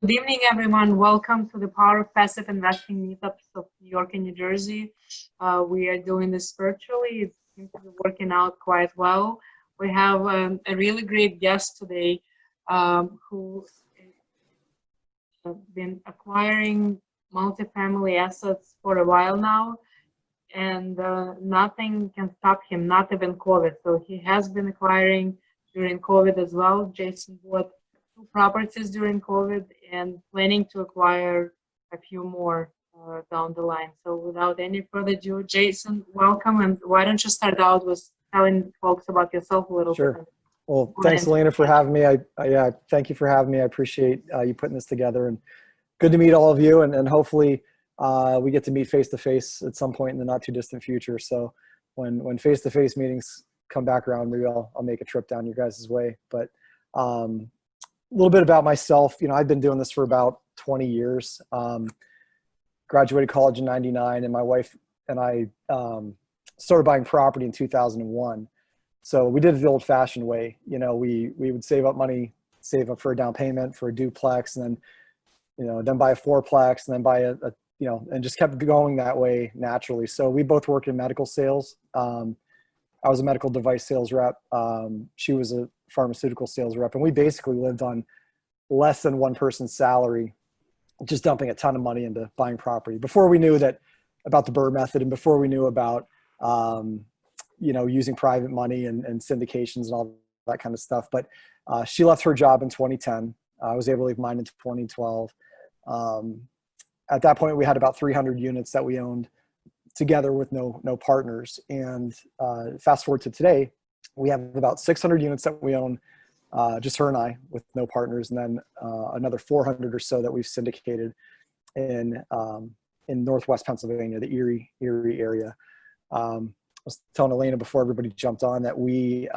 Good evening, everyone. Welcome to the Power of Passive Investing meetups of New York and New Jersey. We are doing this virtually. It seems to be working out quite well. We have a really great guest today who has been acquiring multifamily assets for a while now, and nothing can stop him, not even COVID. So he has been acquiring during COVID as well. Jason bought two properties during COVID and planning to acquire a few more down the line. So without any further ado, Jason, welcome. And why don't you start out with telling folks about yourself a little bit? Sure. Well, thanks, Elena, for having me. I thank you for having me. I appreciate you putting this together, and good to meet all of you. And hopefully we get to meet face to face at some point in the not too distant future. So when face to face meetings come back around, maybe I'll make a trip down your guys' way. But a little bit about myself. I've been doing this for about 20 years. Graduated college in '99, and my wife and I started buying property in 2001. So we did it the old-fashioned way. We would save up money, save up for a down payment for a duplex, and then buy a fourplex, and then buy and just kept going that way naturally. So we both worked in medical sales. I was a medical device sales rep. She was a pharmaceutical sales rep, and we basically lived on less than one person's salary, just dumping a ton of money into buying property before we knew about the Burr method, and before we knew about using private money and syndications and all that kind of stuff. But she left her job in 2010. I was able to leave mine in 2012. At that point, we had about 300 units that we owned together with no partners. And fast forward to today, we have about 600 units that we own, just her and I, with no partners, and then another 400 or so that we've syndicated in Northwest Pennsylvania, the Erie area. I was telling Elena before everybody jumped on that we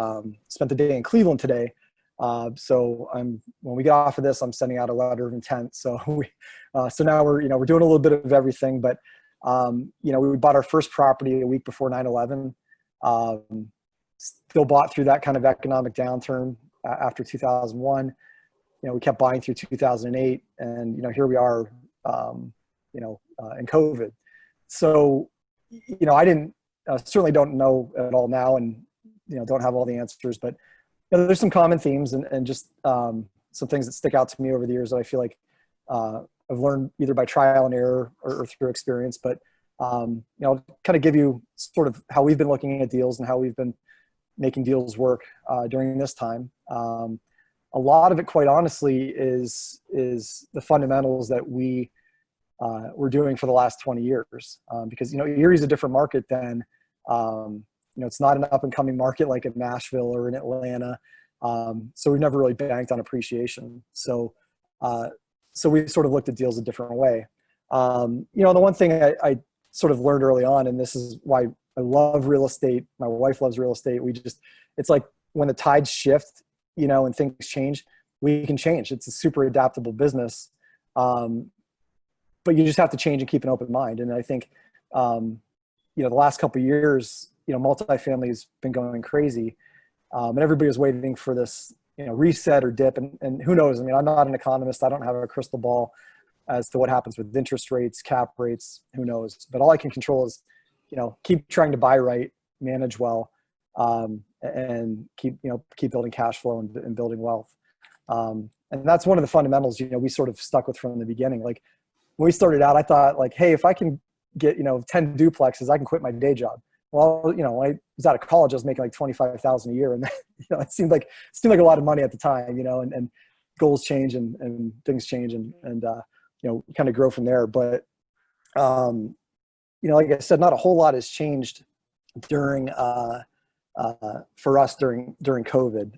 spent the day in Cleveland today. So when we get off of this, I'm sending out a letter of intent. So so now we're doing a little bit of everything, but we bought our first property a week before 9/11. Still bought through that kind of economic downturn after 2001. We kept buying through 2008, and here we are, in COVID. So I certainly don't know at all now, and don't have all the answers, but there's some common themes and just some things that stick out to me over the years that I feel like I've learned either by trial and error or through experience. But I'll kind of give you sort of how we've been looking at deals and how we've been making deals work during this time. A lot of it, quite honestly, is the fundamentals that we're doing for the last 20 years, because Erie is a different market than it's not an up and coming market like in Nashville or in Atlanta. So we've never really banked on appreciation. So we sort of looked at deals a different way. The one thing I sort of learned early on, and this is why I love real estate. My wife loves real estate. It's like when the tides shift, and things change, we can change. It's a super adaptable business. But you just have to change and keep an open mind. And I think, the last couple of years, multifamily has been going crazy. And everybody was waiting for this, reset or dip. And who knows? I mean, I'm not an economist. I don't have a crystal ball as to what happens with interest rates, cap rates, who knows? But all I can control is, keep trying to buy right, manage well, and keep building cash flow and building wealth. And that's one of the fundamentals, we sort of stuck with from the beginning. Like when we started out, I thought like, hey, if I can get, 10 duplexes, I can quit my day job. Well, when I was out of college, I was making like $25,000 a year, and it seemed like a lot of money at the time, and goals change and things change and kind of grow from there. But like I said, not a whole lot has changed during for us during COVID,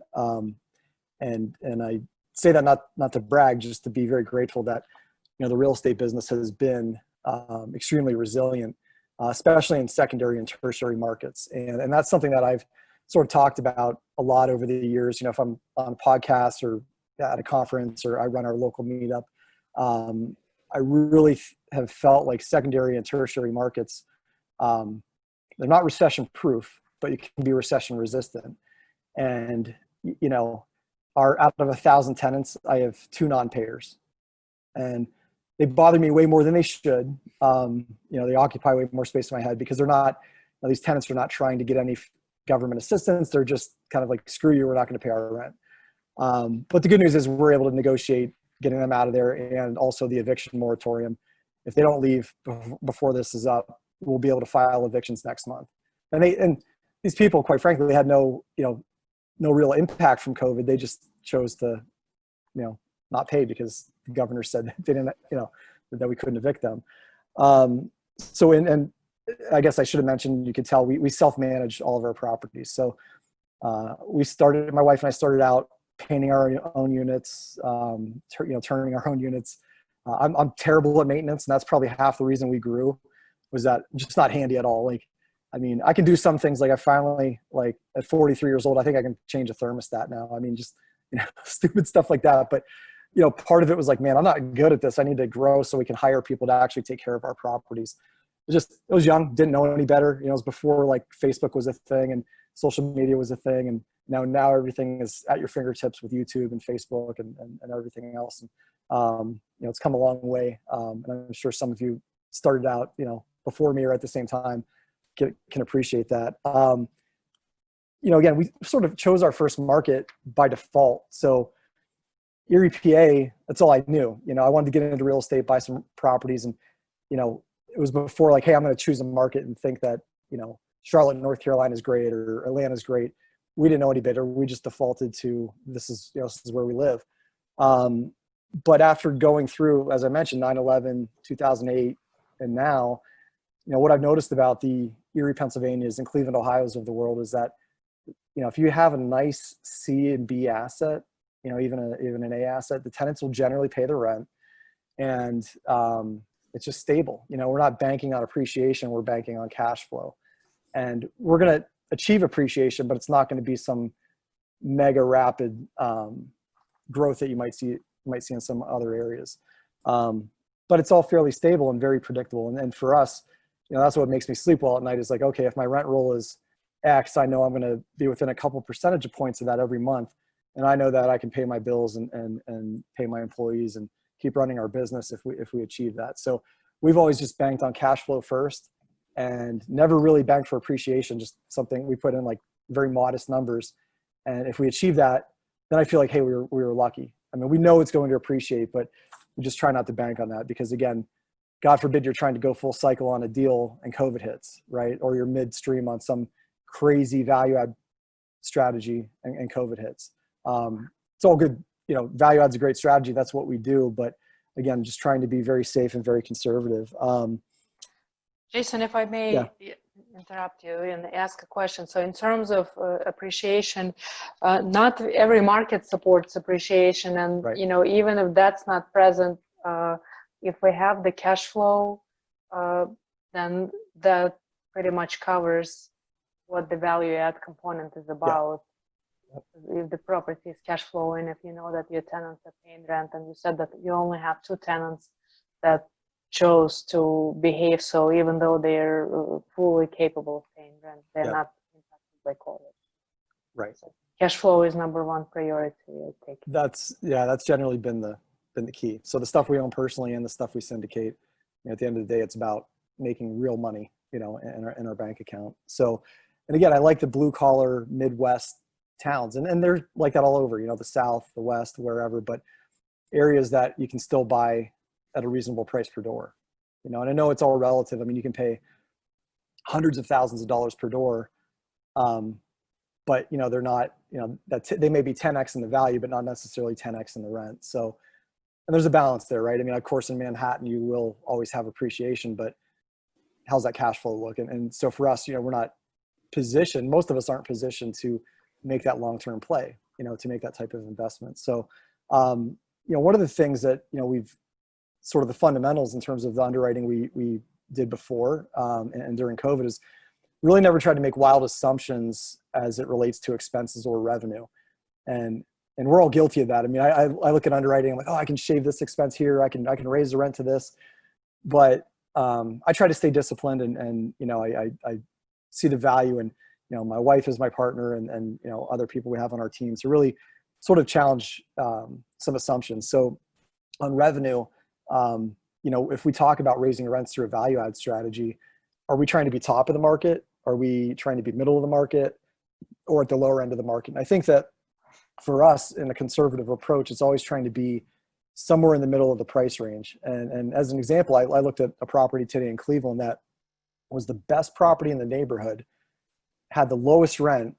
and I say that not to brag, just to be very grateful that the real estate business has been extremely resilient, especially in secondary and tertiary markets. And that's something that I've sort of talked about a lot over the years. If I'm on a podcast or at a conference or I run our local meetup, I really have felt like secondary and tertiary markets, they're not recession proof, but you can be recession resistant. And, out of 1,000 tenants, I have 2 non-payers. And they bother me way more than they should. They occupy way more space in my head because they're not, these tenants are not trying to get any government assistance. They're just kind of like, screw you, we're not going to pay our rent. But the good news is we're able to negotiate getting them out of there, and also the eviction moratorium. If they don't leave before this is up, we'll be able to file evictions next month. And these people, quite frankly, had no real impact from COVID. They just chose to, not pay because the governor said that they didn't, that we couldn't evict them. And I guess I should have mentioned, you could tell we self-manage all of our properties. So my wife and I started out painting our own units, turning our own units. I'm terrible at maintenance, and that's probably half the reason we grew, was that I'm just not handy at all. I can do some things. I finally, at 43 years old, I think I can change a thermostat now. just, stupid stuff like that. But, part of it was man, I'm not good at this. I need to grow so we can hire people to actually take care of our properties. It was young, didn't know any better. It was before Facebook was a thing and social media was a thing. And now everything is at your fingertips with YouTube and Facebook and everything else. And, it's come a long way. And I'm sure some of you started out, before me or at the same time can appreciate that. Again, we sort of chose our first market by default. So Erie, PA, that's all I knew. I wanted to get into real estate, buy some properties. And, it was before hey, I'm going to choose a market and think that, Charlotte, North Carolina is great or Atlanta is great. We didn't know any better. We just defaulted to this is where we live. But after going through, as I mentioned, 9/11, 2008, and now, what I've noticed about the Erie, Pennsylvanias and Cleveland, Ohio's of the world is that, if you have a nice C and B asset, even an A asset, the tenants will generally pay the rent, and it's just stable. We're not banking on appreciation. We're banking on cash flow, and we're going to achieve appreciation, but it's not going to be some mega rapid growth that you might see in some other areas. But it's all fairly stable and very predictable. And for us, that's what makes me sleep well at night is okay, if my rent roll is X, I know I'm going to be within a couple percentage points of that every month. And I know that I can pay my bills and pay my employees and keep running our business if we achieve that. So we've always just banked on cash flow first and never really banked for appreciation, just something we put in very modest numbers. And if we achieve that, then I feel hey, we were lucky. We know it's going to appreciate, but we just try not to bank on that because, again, God forbid you're trying to go full cycle on a deal and COVID hits, right? Or you're midstream on some crazy value add strategy and COVID hits. It's all good. Value add's a great strategy. That's what we do. But again, just trying to be very safe and very conservative. Jason, if I may interrupt you and ask a question. So in terms of appreciation, not every market supports appreciation. And, right. Even if that's not present, if we have the cash flow, then that pretty much covers what the value add component is about. Yeah. If the property is cash flowing, if you know that your tenants are paying rent, and you said that you only have 2 tenants that chose to behave so, even though they're fully capable of paying rent, they're not impacted by COVID. Right. So cash flow is number one priority, I take it. That's generally been the key. So the stuff we own personally and the stuff we syndicate, at the end of the day, it's about making real money, in our bank account. So, and again, I like the blue collar Midwest towns, and they're like that all over, the South, the West, wherever, but areas that you can still buy at a reasonable price per door, and I know it's all relative. You can pay hundreds of thousands of dollars per door, but they're not, they may be 10x in the value, but not necessarily 10x in the rent. So, and there's a balance there, right? Of course, in Manhattan, you will always have appreciation, but how's that cash flow look? And so for us, we're not positioned. Most of us aren't positioned to make that long-term play, to make that type of investment. So, one of the things that, we've sort of the fundamentals in terms of the underwriting we did before and during COVID is really never tried to make wild assumptions as it relates to expenses or revenue. And we're all guilty of that. I look at underwriting, I'm like, oh, I can shave this expense here. I can raise the rent to this. But I try to stay disciplined and I see the value in, my wife is my partner and other people we have on our team to really sort of challenge some assumptions. So on revenue, If we talk about raising rents through a value add strategy, are we trying to be top of the market? Are we trying to be middle of the market or at the lower end of the market? And I think that for us in a conservative approach, it's always trying to be somewhere in the middle of the price range. And as an example, I looked at a property today in Cleveland that was the best property in the neighborhood, had the lowest rent,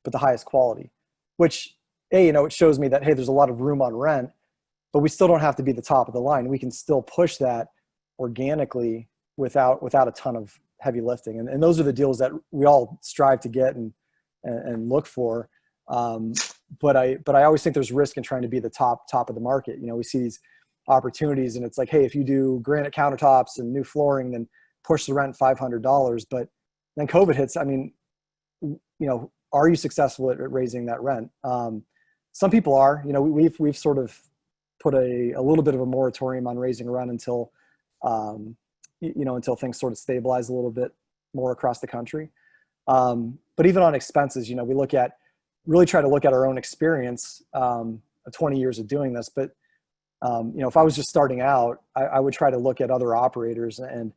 but the highest quality, which, it shows me that, hey, there's a lot of room on rent, but we still don't have to be the top of the line. We can still push that organically without a ton of heavy lifting. And those are the deals that we all strive to get and look for. But I always think there's risk in trying to be the top of the market. We see these opportunities and it's like, hey, if you do granite countertops and new flooring, then push the rent $500. But then COVID hits. I mean, are you successful at raising that rent? Some people are. We've sort of put a little bit of a moratorium on raising rent until things sort of stabilize a little bit more across the country. But even on expenses, we really try to look at our own experience, 20 years of doing this. But, if I was just starting out, I would try to look at other operators and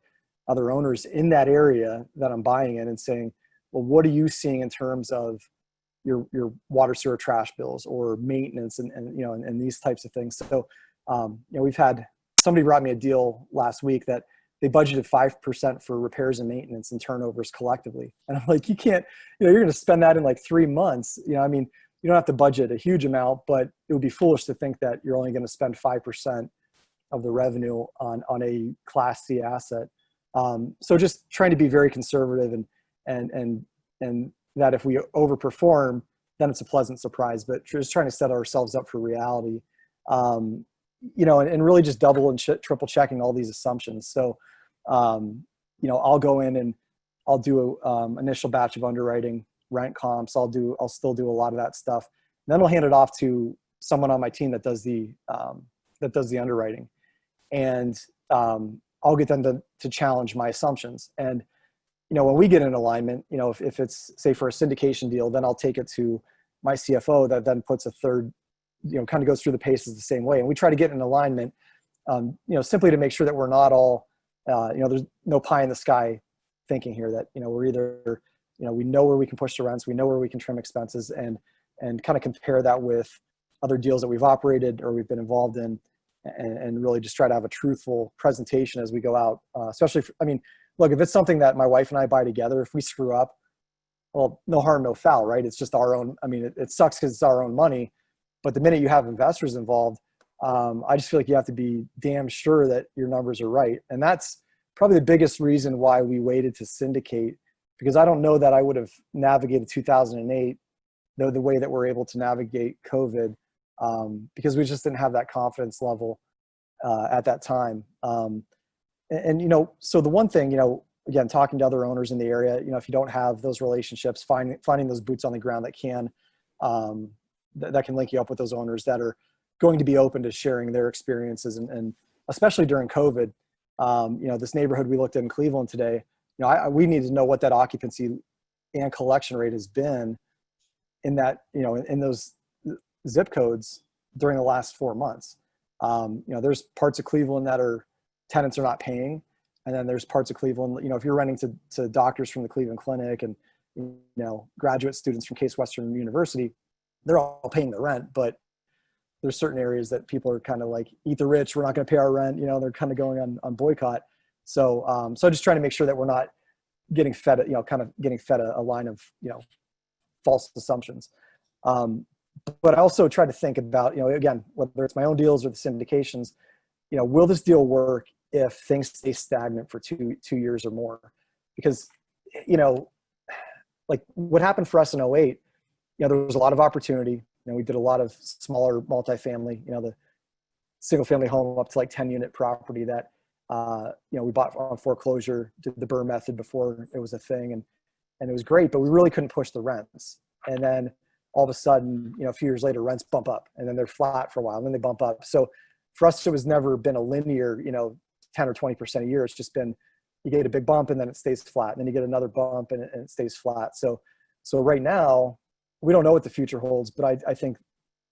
other owners in that area that I'm buying in and saying, well, what are you seeing in terms of your water, sewer, trash bills or maintenance and these types of things. So, we've had somebody brought me a deal last week that they budgeted 5% for repairs and maintenance and turnovers collectively. And I'm like, you can't, you're going to spend that in like 3 months. You don't have to budget a huge amount, but it would be foolish to think that you're only going to spend 5% of the revenue on a Class C asset. So just trying to be very conservative and that if we overperform, then it's a pleasant surprise, but just trying to set ourselves up for reality, and really just double and triple checking all these assumptions. So, I'll go in and I'll do initial batch of underwriting, rent comps. I'll still do a lot of that stuff. And then I'll hand it off to someone on my team that does the underwriting, and I'll get them to challenge my assumptions. And when we get in alignment, if it's, say, for a syndication deal, then I'll take it to my CFO that then puts a third, kind of goes through the paces the same way. And we try to get in alignment, simply to make sure that we're not all, there's no pie in the sky thinking here, that, we're either, we know where we can push the rents, we know where we can trim expenses, and kind of compare that with other deals that we've operated or we've been involved in, and really just try to have a truthful presentation as we go out, especially, look, if it's something that my wife and I buy together, if we screw up, well, no harm, no foul, right? It's just our own. It sucks because it's our own money. But the minute you have investors involved, I just feel like you have to be damn sure that your numbers are right. And that's probably the biggest reason why we waited to syndicate, because I don't know that I would have navigated 2008 the way that we're able to navigate COVID, because we just didn't have that confidence level at that time. So the one thing, again, talking to other owners in the area, if you don't have those relationships, finding those boots on the ground that can link you up with those owners that are going to be open to sharing their experiences. And especially during COVID, this neighborhood we looked at in Cleveland today, we need to know what that occupancy and collection rate has been in that, in those zip codes during the last 4 months. There's parts of Cleveland that tenants are not paying. And then there's parts of Cleveland, if you're renting to doctors from the Cleveland Clinic and, graduate students from Case Western University, they're all paying the rent, but there's certain areas that people are kind of like, eat the rich, we're not going to pay our rent. They're kind of going on boycott. So, just trying to make sure that we're not getting fed, a line of, false assumptions. But I also try to think about, again, whether it's my own deals or the syndications, will this deal work if things stay stagnant for two years or more? Because, like what happened for us in '08, there was a lot of opportunity. We did a lot of smaller multifamily, the single family home up to like 10-unit property that, we bought on foreclosure, did the BRRRR method before it was a thing. And it was great, but we really couldn't push the rents. And then all of a sudden, a few years later, rents bump up and then they're flat for a while and then they bump up. So for us, it was never been a linear, 10 or 20% a year. It's just been, you get a big bump and then it stays flat. And then you get another bump and it stays flat. So right now, we don't know what the future holds, but I think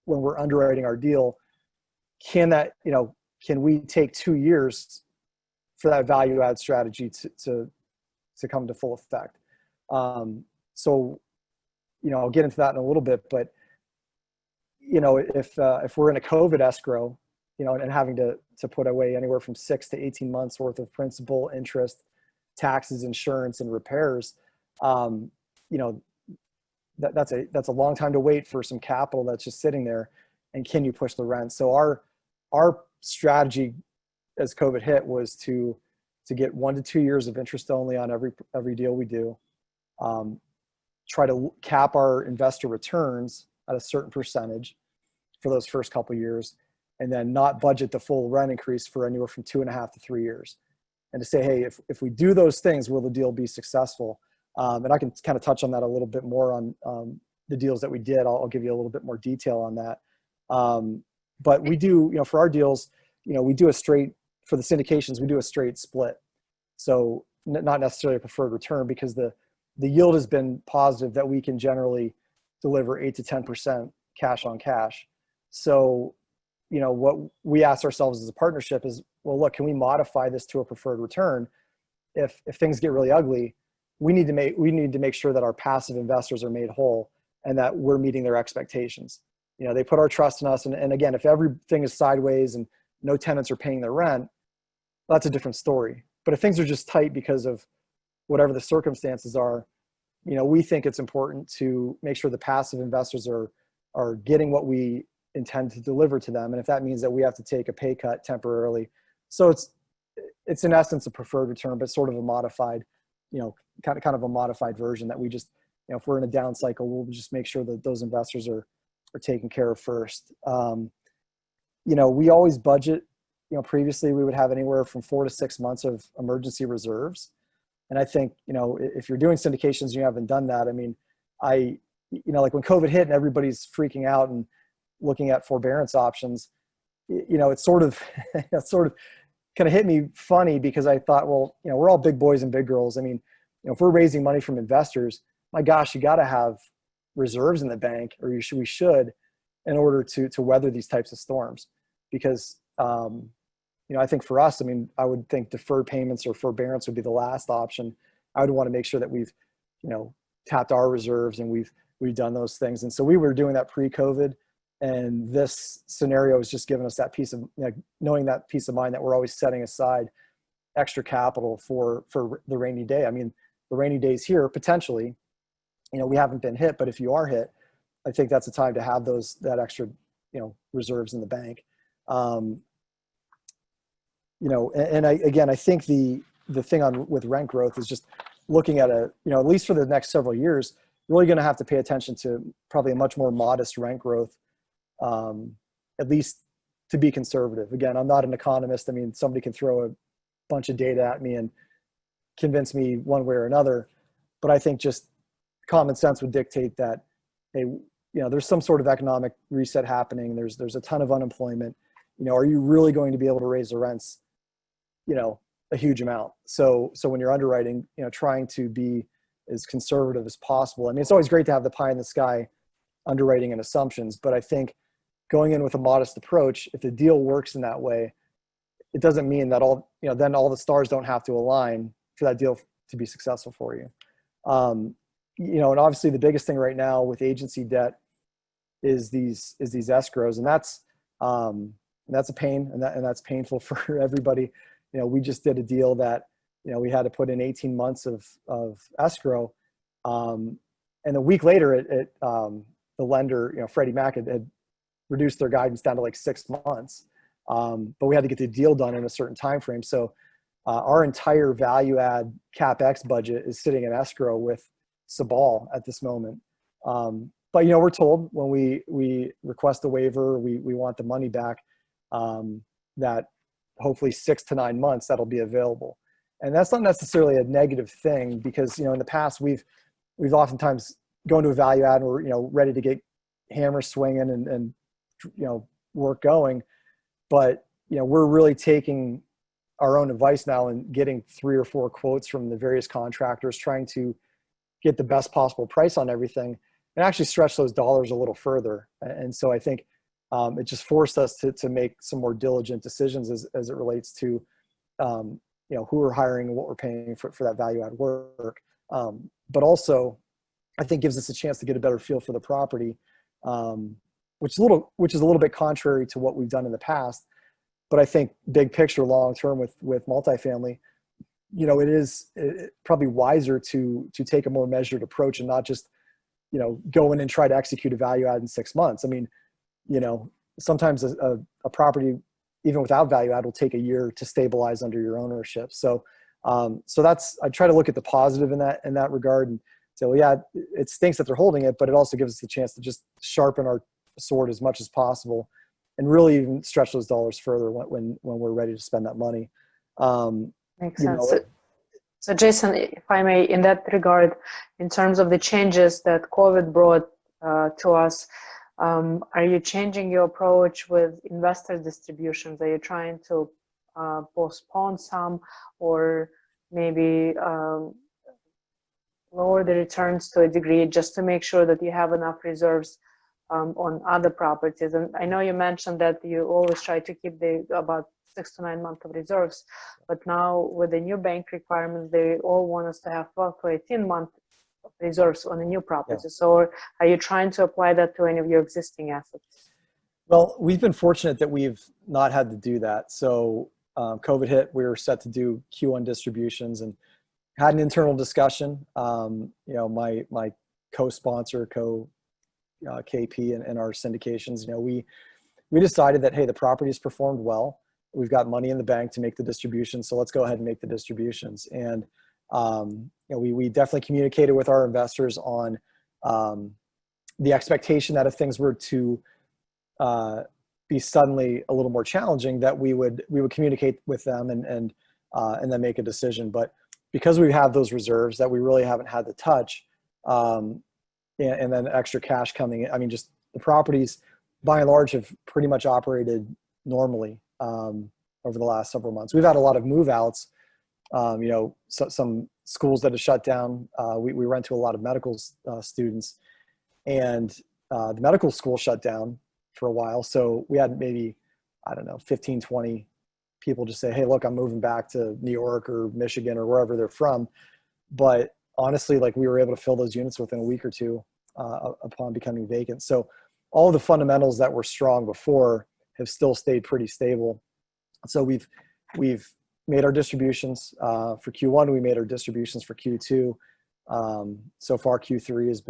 when we're underwriting our deal, can that, can we take 2 years for that value add strategy to come to full effect? So, I'll get into that in a little bit, but if we're in a COVID escrow, and having to put away anywhere from 6 to 18 months worth of principal, interest, taxes, insurance, and repairs, that's a long time to wait for some capital that's just sitting there. And can you push the rent? So our strategy as COVID hit was to get 1 to 2 years of interest only on every deal we do. Try to cap our investor returns at a certain percentage for those first couple of years, and then not budget the full rent increase for anywhere from 2.5 to 3 years. And to say, hey, if we do those things, will the deal be successful? And I can kind of touch on that a little bit more on the deals that we did. I'll give you a little bit more detail on that. But we do, for our deals, we do for the syndications, we do a straight split. So not necessarily a preferred return, because the yield has been positive that we can generally deliver 8 to 10% cash on cash. So, what we ask ourselves as a partnership is, well, look, can we modify this to a preferred return? If things get really ugly, we need to make sure that our passive investors are made whole and that we're meeting their expectations. They put our trust in us. And again, if everything is sideways and no tenants are paying their rent, that's a different story. But if things are just tight because of whatever the circumstances are, we think it's important to make sure the passive investors are getting what we intend to deliver to them. And if that means that we have to take a pay cut temporarily, so it's in essence a preferred return, but sort of a modified, kind of a modified version that we just, if we're in a down cycle, we'll just make sure that those investors are taken care of first. We always budget, previously we would have anywhere from 4 to 6 months of emergency reserves. And I think, if you're doing syndications and you haven't done that, I mean, like when COVID hit and everybody's freaking out and looking at forbearance options, it's sort of kind of hit me funny, because I thought, well, we're all big boys and big girls. I mean, if we're raising money from investors, my gosh, you got to have reserves in the bank, or we should, in order to weather these types of storms. Because, I think for us, I would think deferred payments or forbearance would be the last option. I would want to make sure that we've, tapped our reserves and we've done those things. And so we were doing that pre-COVID. And this scenario has just given us that piece of, knowing that peace of mind that we're always setting aside extra capital for the rainy day. The rainy days here, potentially, we haven't been hit, but if you are hit, I think that's a time to have that extra, reserves in the bank. I think the thing with rent growth is just looking at at least for the next several years, really going to have to pay attention to probably a much more modest rent growth, at least to be conservative. Again, I'm not an economist. Somebody can throw a bunch of data at me and convince me one way or another, but I think just common sense would dictate that, hey, there's some sort of economic reset happening. There's a ton of unemployment. Are you really going to be able to raise the rents, a huge amount? So when you're underwriting, trying to be as conservative as possible. It's always great to have the pie in the sky underwriting and assumptions, but I think going in with a modest approach, if the deal works in that way, it doesn't mean that then all the stars don't have to align for that deal to be successful for you. And obviously the biggest thing right now with agency debt is these escrows, and that's a pain, and that's painful for everybody. We just did a deal that, we had to put in 18 months of escrow. And a week later, the lender, Freddie Mac had reduced their guidance down to like 6 months. But we had to get the deal done in a certain time frame. So our entire value add CapEx budget is sitting in escrow with Sabal at this moment. But we're told when we request a waiver, we want the money back, that hopefully 6 to 9 months that'll be available. And that's not necessarily a negative thing, because in the past we've oftentimes gone to a value add and we're ready to get hammers swinging and work going, but we're really taking our own advice now and getting 3 or 4 quotes from the various contractors, trying to get the best possible price on everything and actually stretch those dollars a little further. And so I think it just forced us to make some more diligent decisions as it relates to, who we're hiring and what we're paying for that value add work. But also, I think gives us a chance to get a better feel for the property, which is a little bit contrary to what we've done in the past. But I think big picture, long term with multifamily, it is probably wiser to take a more measured approach and not just, go in and try to execute a value add in 6 months. I mean, sometimes a property, even without value add, will take a year to stabilize under your ownership. So I try to look at the positive in that regard and say, well, yeah, it stinks that they're holding it, but it also gives us the chance to just sharpen our sword as much as possible and really even stretch those dollars further when we're ready to spend that money. Makes sense. So Jason, if I may, in that regard, in terms of the changes that COVID brought to us, are you changing your approach with investor distributions? Are you trying to postpone some, or maybe lower the returns to a degree just to make sure that you have enough reserves on other properties? And I know you mentioned that you always try to keep about 6 to 9 months of reserves, but now with the new bank requirements, they all want us to have 12 to 18 months of reserves on a new property. Yeah. So are you trying to apply that to any of your existing assets? Well, we've been fortunate that we've not had to do that. So COVID hit, we were set to do Q1 distributions and had an internal discussion. My co-sponsor, KP and our syndications, we decided that, hey, the property's performed well. We've got money in the bank to make the distributions, so let's go ahead and make the distributions. And we definitely communicated with our investors on the expectation that if things were to be suddenly a little more challenging, that we would communicate with them and then make a decision. But because we have those reserves that we really haven't had to touch, and then extra cash coming in, I mean, just the properties by and large have pretty much operated normally over the last several months. We've had a lot of move outs, some schools that have shut down. We rent to a lot of medical students, and the medical school shut down for a while. So we had maybe, 15, 20 people just say, hey, look, I'm moving back to New York or Michigan or wherever they're from. But honestly, we were able to fill those units within a week or two upon becoming vacant. So all the fundamentals that were strong before have still stayed pretty stable. So we've made our distributions for Q1. We made our distributions for Q2. So far, Q3 has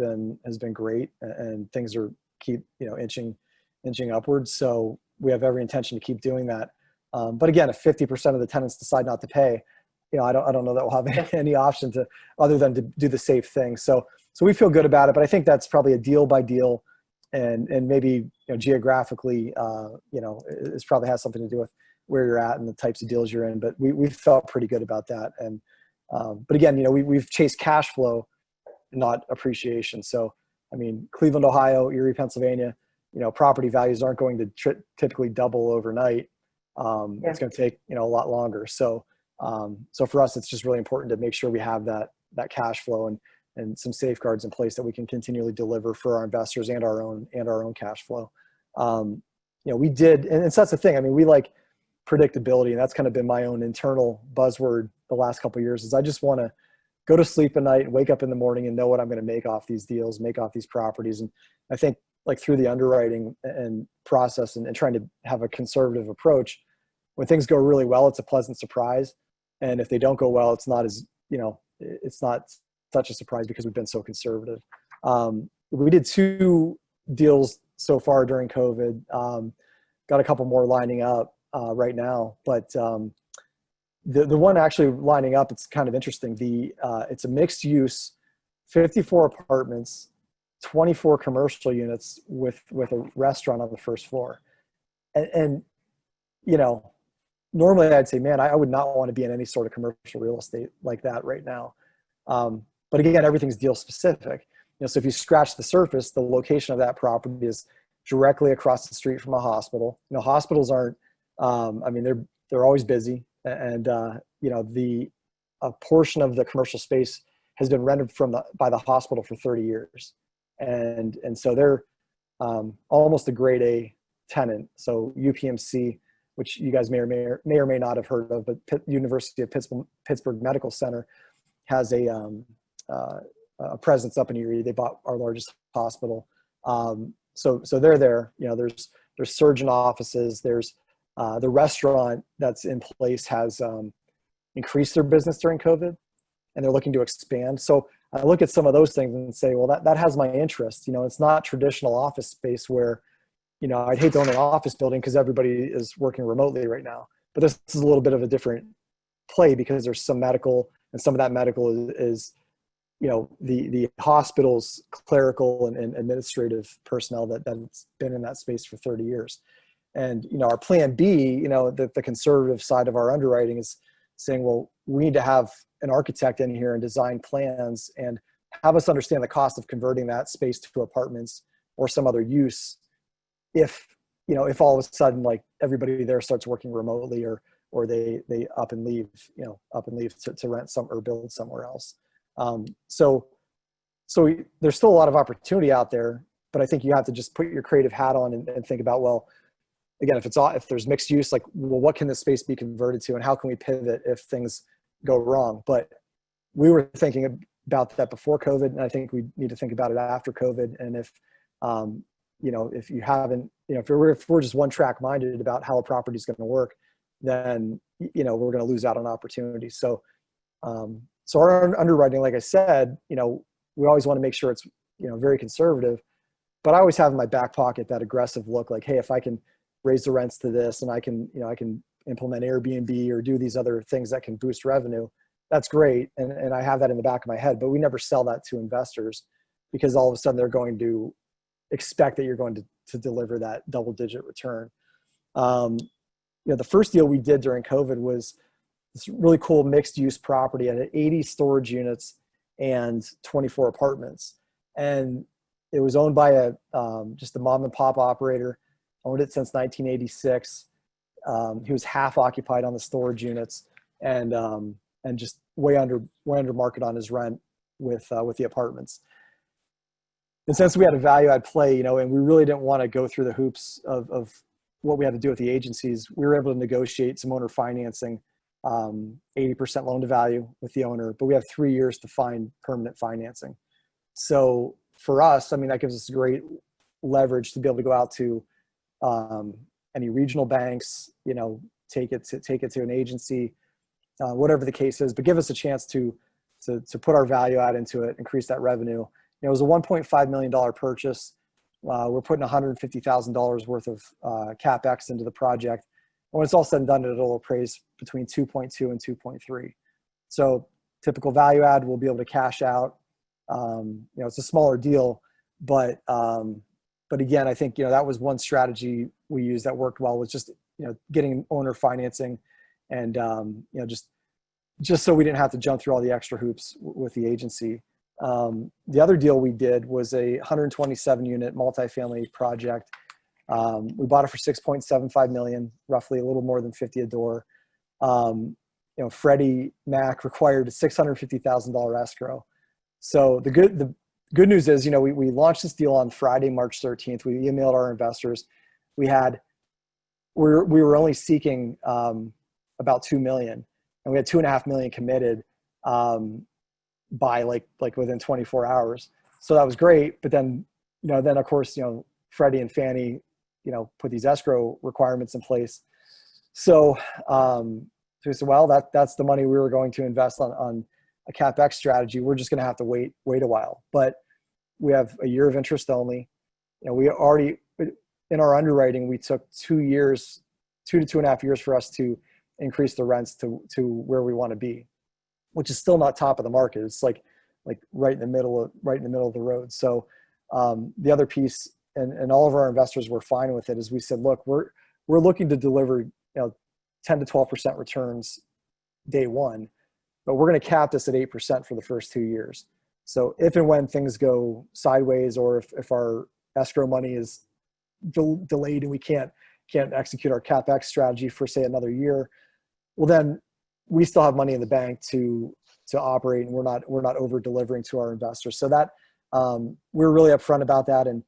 been great, and things are keep inching upwards. So we have every intention to keep doing that. But again, if 50% of the tenants decide not to pay, I don't know that we'll have any option other than to do the safe thing. So we feel good about it, but I think that's probably a deal by deal, and maybe geographically, it probably has something to do with where you're at and the types of deals you're in. But we felt pretty good about that. And but again, we've chased cash flow, not appreciation. So I mean, Cleveland, Ohio, Erie, Pennsylvania, property values aren't going to typically double overnight. It's going to take a lot longer. So for us, it's just really important to make sure we have that cash flow and some safeguards in place that we can continually deliver for our investors and our own cash flow. We did, and so that's the thing. I mean, we like predictability, and that's kind of been my own internal buzzword the last couple of years. Is I just want to go to sleep at night and wake up in the morning and know what I'm going to make off these deals, make off these properties. And I think through the underwriting and process and trying to have a conservative approach, when things go really well, it's a pleasant surprise. And if they don't go well, it's not it's not such a surprise because we've been so conservative. We did 2 deals so far during COVID. Got a couple more lining up right now, but the one actually lining up, it's kind of interesting. It's a mixed use, 54 apartments, 24 commercial units with a restaurant on the first floor. And normally I'd say, man, I would not want to be in any sort of commercial real estate like that right now. But again, everything's deal specific. So if you scratch the surface, the location of that property is directly across the street from a hospital. Hospitals aren't, they're always busy. And, a portion of the commercial space has been rented by the hospital for 30 years. And so they're almost a grade A tenant. So UPMC, which you guys may or may not have heard of, but University of Pittsburgh Medical Center has a presence up in Erie. They bought our largest hospital. So they're there. You know, there's surgeon offices. There's the restaurant that's in place has increased their business during COVID, and they're looking to expand. So I look at some of those things and say, well, that has my interest. You know, it's not traditional office space where, you know, I'd hate to own an office building because everybody is working remotely right now. But this is a little bit of a different play because there's some medical, and some of that medical is you know, the hospital's clerical and administrative personnel that's been in that space for 30 years. And, you know, our plan B, you know, the conservative side of our underwriting is saying, well, we need to have an architect in here and design plans and have us understand the cost of converting that space to apartments or some other use. If, you know, if all of a sudden, like, everybody there starts working remotely or they up and leave to rent some or build somewhere else. So there's still a lot of opportunity out there, but I think you have to just put your creative hat on and think about, well, again, if there's mixed use, like, well, what can this space be converted to and how can we pivot if things go wrong? But we were thinking about that before COVID, and I think we need to think about it after COVID. And if, you know, if you haven't, you know, if we're just one track minded about how a property is going to work, then, you know, we're going to lose out on opportunities. So our underwriting, like I said, you know, we always want to make sure it's, you know, very conservative, but I always have in my back pocket that aggressive look, like, hey, if I can raise the rents to this and I can implement Airbnb or do these other things that can boost revenue, that's great. And I have that in the back of my head, but we never sell that to investors because all of a sudden they're going to expect that you're going to deliver that double-digit return. You know, the first deal we did during COVID was this really cool mixed use property at 80 storage units and 24 apartments. And it was owned by just a mom and pop operator, owned it since 1986. He was half occupied on the storage units and just way under market on his rent with the apartments. And since we had a value add play, you know, and we really didn't want to go through the hoops of what we had to do with the agencies, we were able to negotiate some owner financing, 80% loan to value with the owner, but we have 3 years to find permanent financing. So for us, I mean, that gives us great leverage to be able to go out to any regional banks, you know, take it to an agency, whatever the case is, but give us a chance to put our value add into it, increase that revenue. You know, it was a $1.5 million purchase. We're putting $150,000 worth of CapEx into the project. And when it's all said and done, it'll appraise between 2.2 and 2.3. So typical value add, we'll be able to cash out. You know, it's a smaller deal, but again, I think, you know, that was one strategy we used that worked well, was just, you know, getting owner financing and, you know, just so we didn't have to jump through all the extra hoops with the agency. The other deal we did was a 127 unit multifamily project. We bought it for $6.75 million, roughly a little more than 50 a door. You know, Freddie Mac required a $650,000 escrow. So the good news is, you know, we launched this deal on Friday, March 13th. We emailed our investors. We were only seeking about $2 million, and we had $2.5 million committed by like within 24 hours. So that was great. But then, you know, of course, you know, Freddie and Fannie, you know, put these escrow requirements in place. So, we said, well, that's the money we were going to invest on a CapEx strategy. We're just going to have to wait a while. But we have a year of interest only. You know, we already, in our underwriting, we took 2 years, 2 to 2.5 years for us to increase the rents to where we want to be, which is still not top of the market. It's like right in the middle of the road. So the other piece, and all of our investors were fine with it, is we said, look, we're looking to deliver, you know, 10 to 12% returns day one, but we're going to cap this at 8% for the first 2 years. So if and when things go sideways, or if our escrow money is delayed and we can't execute our CapEx strategy for, say, another year, well, then we still have money in the bank to operate, and we're not over delivering to our investors. So that we're really upfront about that, and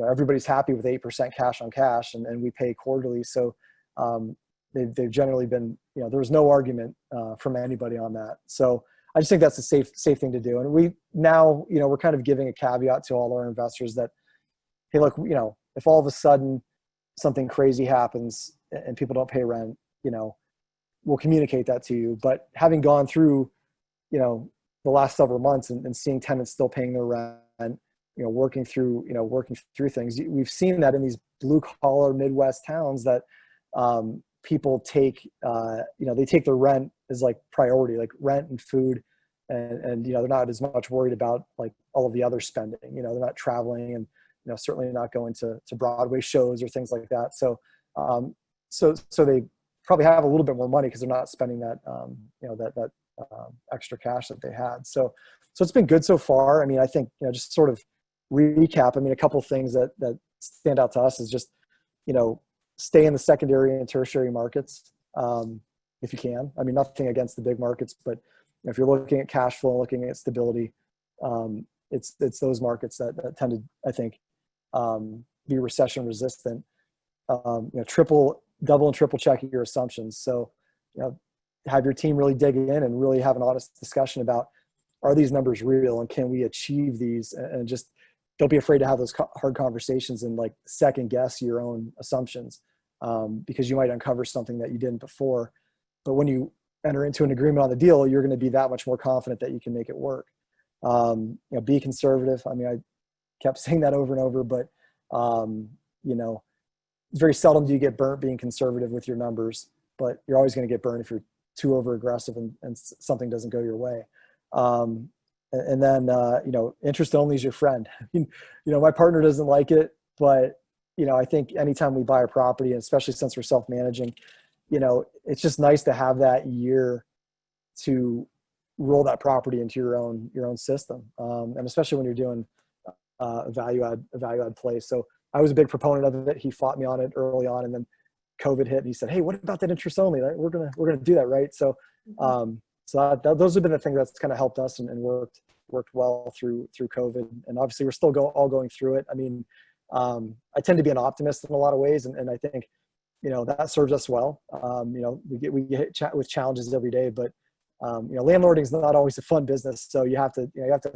everybody's happy with 8% cash on cash, and we pay quarterly. So they've generally been, there was no argument from anybody on that. So I just think that's a safe thing to do. And we now, we're kind of giving a caveat to all our investors that, hey, look, if all of a sudden something crazy happens and people don't pay rent, we'll communicate that to you. But having gone through, the last several months and seeing tenants still paying their rent, working through things, we've seen that in these blue collar Midwest towns that people take, they take their rent as like priority, like rent and food. And they're not as much worried about like all of the other spending, they're not traveling and, certainly not going to Broadway shows or things like that. So they probably have a little bit more money because they're not spending that, that extra cash that they had. So it's been good so far. I mean, I think, just sort of recap, a couple of things that stand out to us is just, stay in the secondary and tertiary markets if you can. Nothing against the big markets, but if you're looking at cash flow, looking at stability, it's those markets that tend to, I think, be recession resistant. Double and triple check your assumptions. So, have your team really dig in and really have an honest discussion about, are these numbers real and can we achieve these? And just don't be afraid to have those hard conversations and like second guess your own assumptions, because you might uncover something that you didn't before. But when you enter into an agreement on the deal, you're going to be that much more confident that you can make it work. Be conservative. I kept saying that over and over, but very seldom do you get burnt being conservative with your numbers, but you're always going to get burned if you're too over aggressive and something doesn't go your way. And then, interest only is your friend. My partner doesn't like it, but, I think anytime we buy a property, and especially since we're self-managing, it's just nice to have that year to roll that property into your own system. And especially when you're doing a value add play. So I was a big proponent of it. He fought me on it early on, and then COVID hit and he said, hey, what about that interest only? We're going to do that. Right. So, those have been the things that's kind of helped us and worked well through COVID. And obviously we're still all going through it. I tend to be an optimist in a lot of ways. And I think, that serves us well. We get chat with challenges every day, but landlording is not always a fun business. So you have to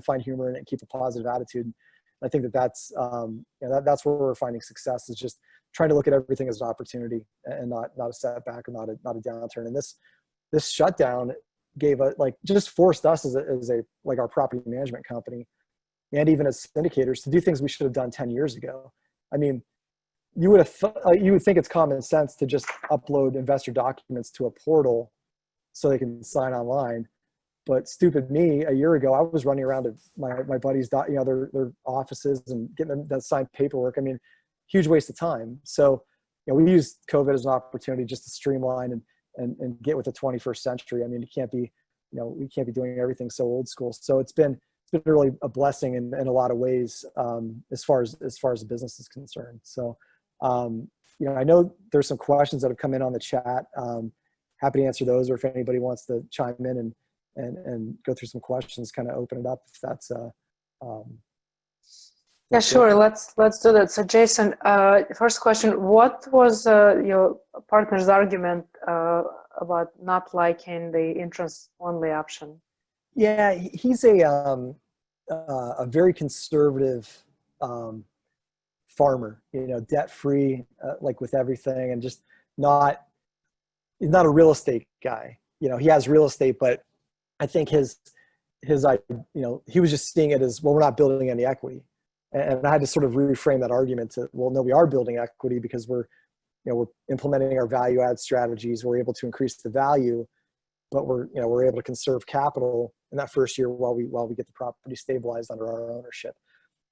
find humor in it and keep a positive attitude. I think that's where we're finding success, is just trying to look at everything as an opportunity and not a setback or not a downturn. And this shutdown gave just forced us as our property management company and even as syndicators to do things we should have done 10 years ago. You would think it's common sense to just upload investor documents to a portal so they can sign online. But stupid me, a year ago, I was running around to my buddies' their offices and getting them that signed paperwork. Huge waste of time. So, we used COVID as an opportunity just to streamline and get with the 21st century. You can't be, we can't be doing everything so old school. So it's been really a blessing in a lot of ways, as far as the business is concerned. So, I know there's some questions that have come in on the chat. Happy to answer those, or if anybody wants to chime in and go through some questions, kind of open it up if that's yeah, sure. Good. Let's do that. So Jason, first question, what was your partner's argument about not liking the interest only option? Yeah, he's a very conservative farmer, debt free, like with everything, and just he's not a real estate guy. He has real estate, but I think he was just seeing it as, well, we're not building any equity. And I had to sort of reframe that argument to, well, no, we are building equity because we're implementing our value add strategies. We're able to increase the value, but we're able to conserve capital in that first year while we get the property stabilized under our ownership.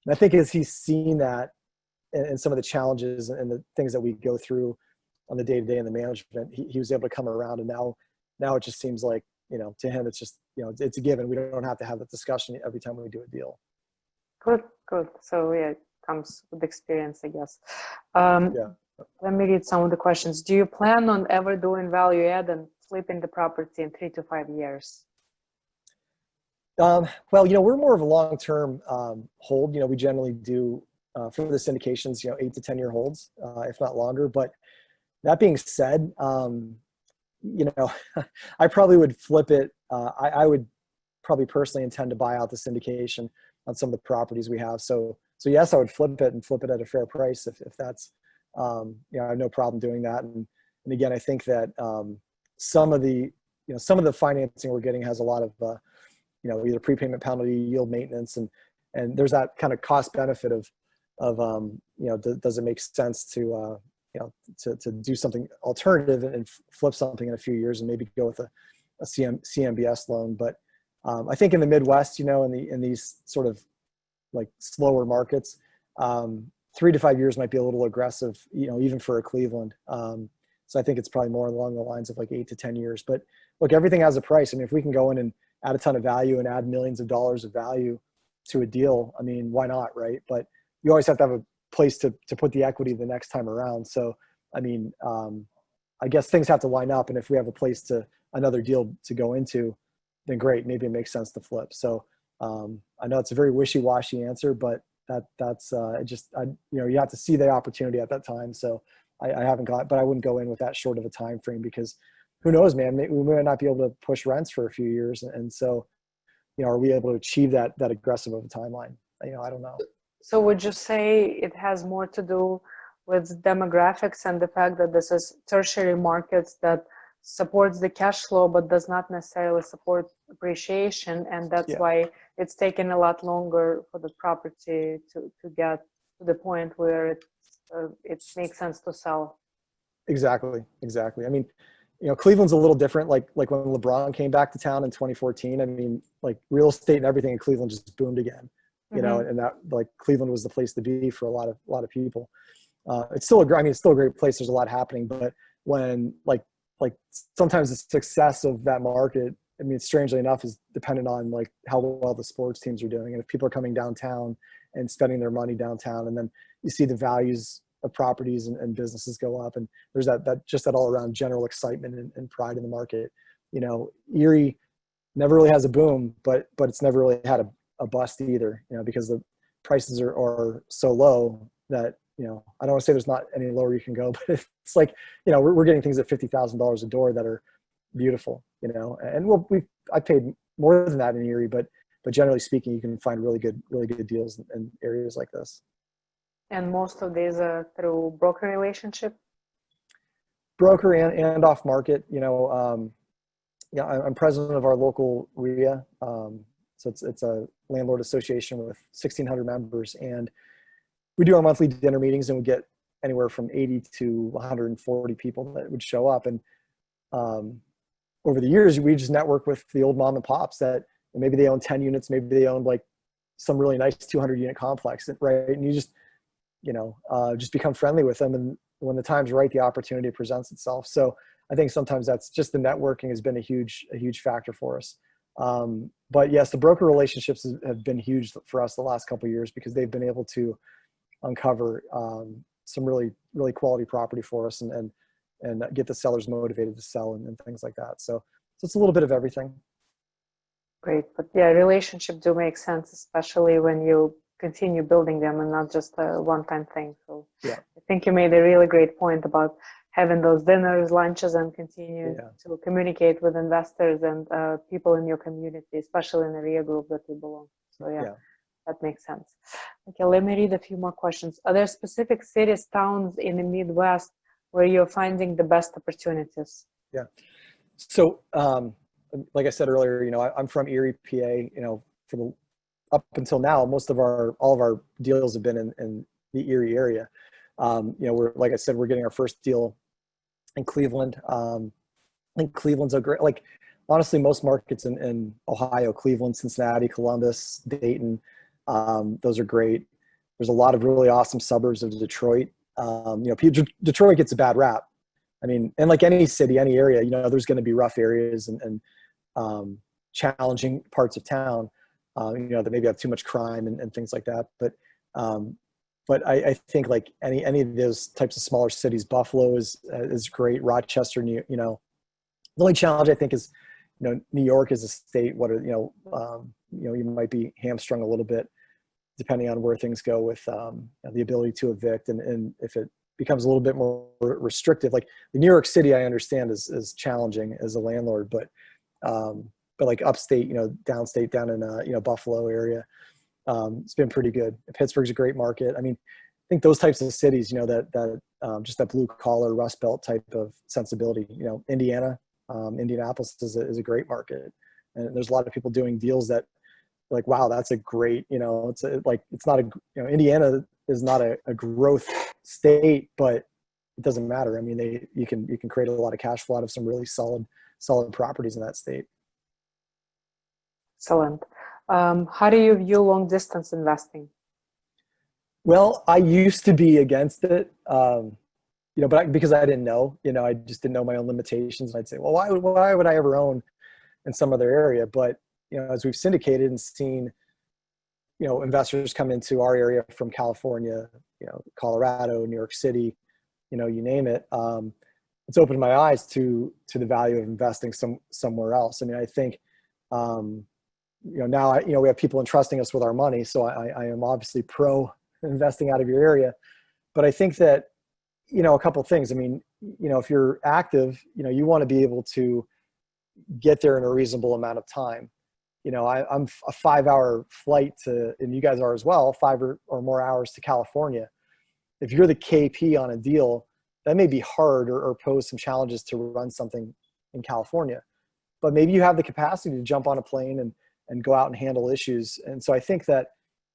And I think as he's seen that and some of the challenges and the things that we go through on the day-to-day in the management, he was able to come around. And now it just seems like, to him, it's just, it's a given. We don't have to have that discussion every time we do a deal. Good. So yeah, it comes with experience, I guess. Let me read some of the questions. Do you plan on ever doing value add and flipping the property in 3 to 5 years? Well, we're more of a long-term hold. We generally do for the syndications, 8 to 10 year holds, if not longer. But that being said, I probably would flip it. I would probably personally intend to buy out the syndication on some of the properties we have. So yes, I would flip it and flip it at a fair price if that's, I have no problem doing that. And again, I think that some of the financing we're getting has a lot of, either prepayment penalty, yield maintenance, and there's that kind of cost benefit of does it make sense to do something alternative and flip something in a few years and maybe go with a CMBS loan. But I think in the Midwest, in these sort of like slower markets, 3 to 5 years might be a little aggressive, even for a Cleveland. So I think it's probably more along the lines of like 8 to 10 years. But look, everything has a price. I mean, if we can go in and add a ton of value and add millions of dollars of value to a deal, I mean, why not, right? But you always have to have a place to put the equity the next time around. So, I mean, I guess things have to line up. And if we have a place another deal to go into, then great, maybe it makes sense to flip. So I know it's a very wishy-washy answer, but that's you have to see the opportunity at that time. So I haven't but I wouldn't go in with that short of a time frame, because who knows, man, we may not be able to push rents for a few years. And so, are we able to achieve that aggressive of a timeline? I don't know. So would you say it has more to do with demographics and the fact that this is tertiary markets that supports the cash flow but does not necessarily support appreciation, and that's why it's taken a lot longer for the property to get to the point where it makes sense to sell? Exactly. I mean, Cleveland's a little different. Like when LeBron came back to town in 2014, I mean, like real estate and everything in Cleveland just boomed again. And that, like, Cleveland was the place to be for a lot of people. It's still a great place. There's a lot happening, but when like sometimes the success of that market, I mean, strangely enough, is dependent on like how well the sports teams are doing. And if people are coming downtown and spending their money downtown, and then you see the values of properties and businesses go up, and there's that all around general excitement and pride in the market. Erie never really has a boom, but it's never really had a bust either, because the prices are so low that, I don't want to say there's not any lower you can go, but it's like, we're getting things at $50,000 a door that are beautiful, and I paid more than that in Erie, but generally speaking, you can find really good deals in areas like this. And most of these are through broker relationship? Broker and off market. I'm president of our local RIA. So it's a landlord association with 1,600 members, and we do our monthly dinner meetings, and we get anywhere from 80 to 140 people that would show up. And over the years, we just network with the old mom and pops that maybe they own 10 units, maybe they own like some really nice 200 unit complex, right? And you just become friendly with them, and when the time's right, the opportunity presents itself. So I think sometimes that's just the networking has been a huge factor for us. But yes, the broker relationships have been huge for us the last couple of years, because they've been able to uncover some really, really quality property for us and get the sellers motivated to sell and things like that. So it's a little bit of everything. Great. But yeah, relationships do make sense, especially when you continue building them and not just a one-time thing. So yeah. I think you made a really great point about having those dinners, lunches, and continue to communicate with investors and people in your community, especially in the RIA group that you belong to. So yeah, that makes sense. Okay, let me read a few more questions. Are there specific cities, towns in the Midwest where you're finding the best opportunities? Yeah. So like I said earlier, I'm from Erie, PA. Up until now, all of our deals have been in the Erie area. Like I said, we're getting our first deal in Cleveland. I think Cleveland's a great, honestly, most markets in Ohio, Cleveland, Cincinnati, Columbus, Dayton, those are great. There's a lot of really awesome suburbs of Detroit. Detroit gets a bad rap. I mean, and like any city, any area, there's going to be rough areas and challenging parts of town, that maybe have too much crime and things like that. But I think like any of those types of smaller cities, Buffalo is great. Rochester, the only challenge I think is, New York is a state. You might be hamstrung a little bit. depending on where things go with the ability to evict, and if it becomes a little bit more restrictive. Like New York City, I understand is challenging as a landlord, but like upstate, downstate, down in Buffalo area, it's been pretty good. Pittsburgh's a great market. I mean, I think those types of cities, that just that blue collar Rust Belt type of sensibility. Indiana, Indianapolis is a great market, and there's a lot of people doing deals that, like, wow, that's a great, it's not Indiana is not a growth state, but it doesn't matter. I mean, you can create a lot of cash flow out of some really solid properties in that state. Excellent. How do you view long distance investing? Well, I used to be against it, but because I didn't know, I just didn't know my own limitations. And I'd say, well, why would I ever own in some other area? But, as we've syndicated and seen, investors come into our area from California, Colorado, New York City, you name it. It's opened my eyes to the value of investing somewhere else. I mean, I think, now we have people entrusting us with our money. So I am obviously pro investing out of your area, but I think that, a couple of things. I mean, if you're active, you want to be able to get there in a reasonable amount of time. I'm a 5-hour flight and you guys are as well, 5 or more hours to California. If you're the KP on a deal, that may be hard or pose some challenges to run something in California, but maybe you have the capacity to jump on a plane and go out and handle issues. And so I think that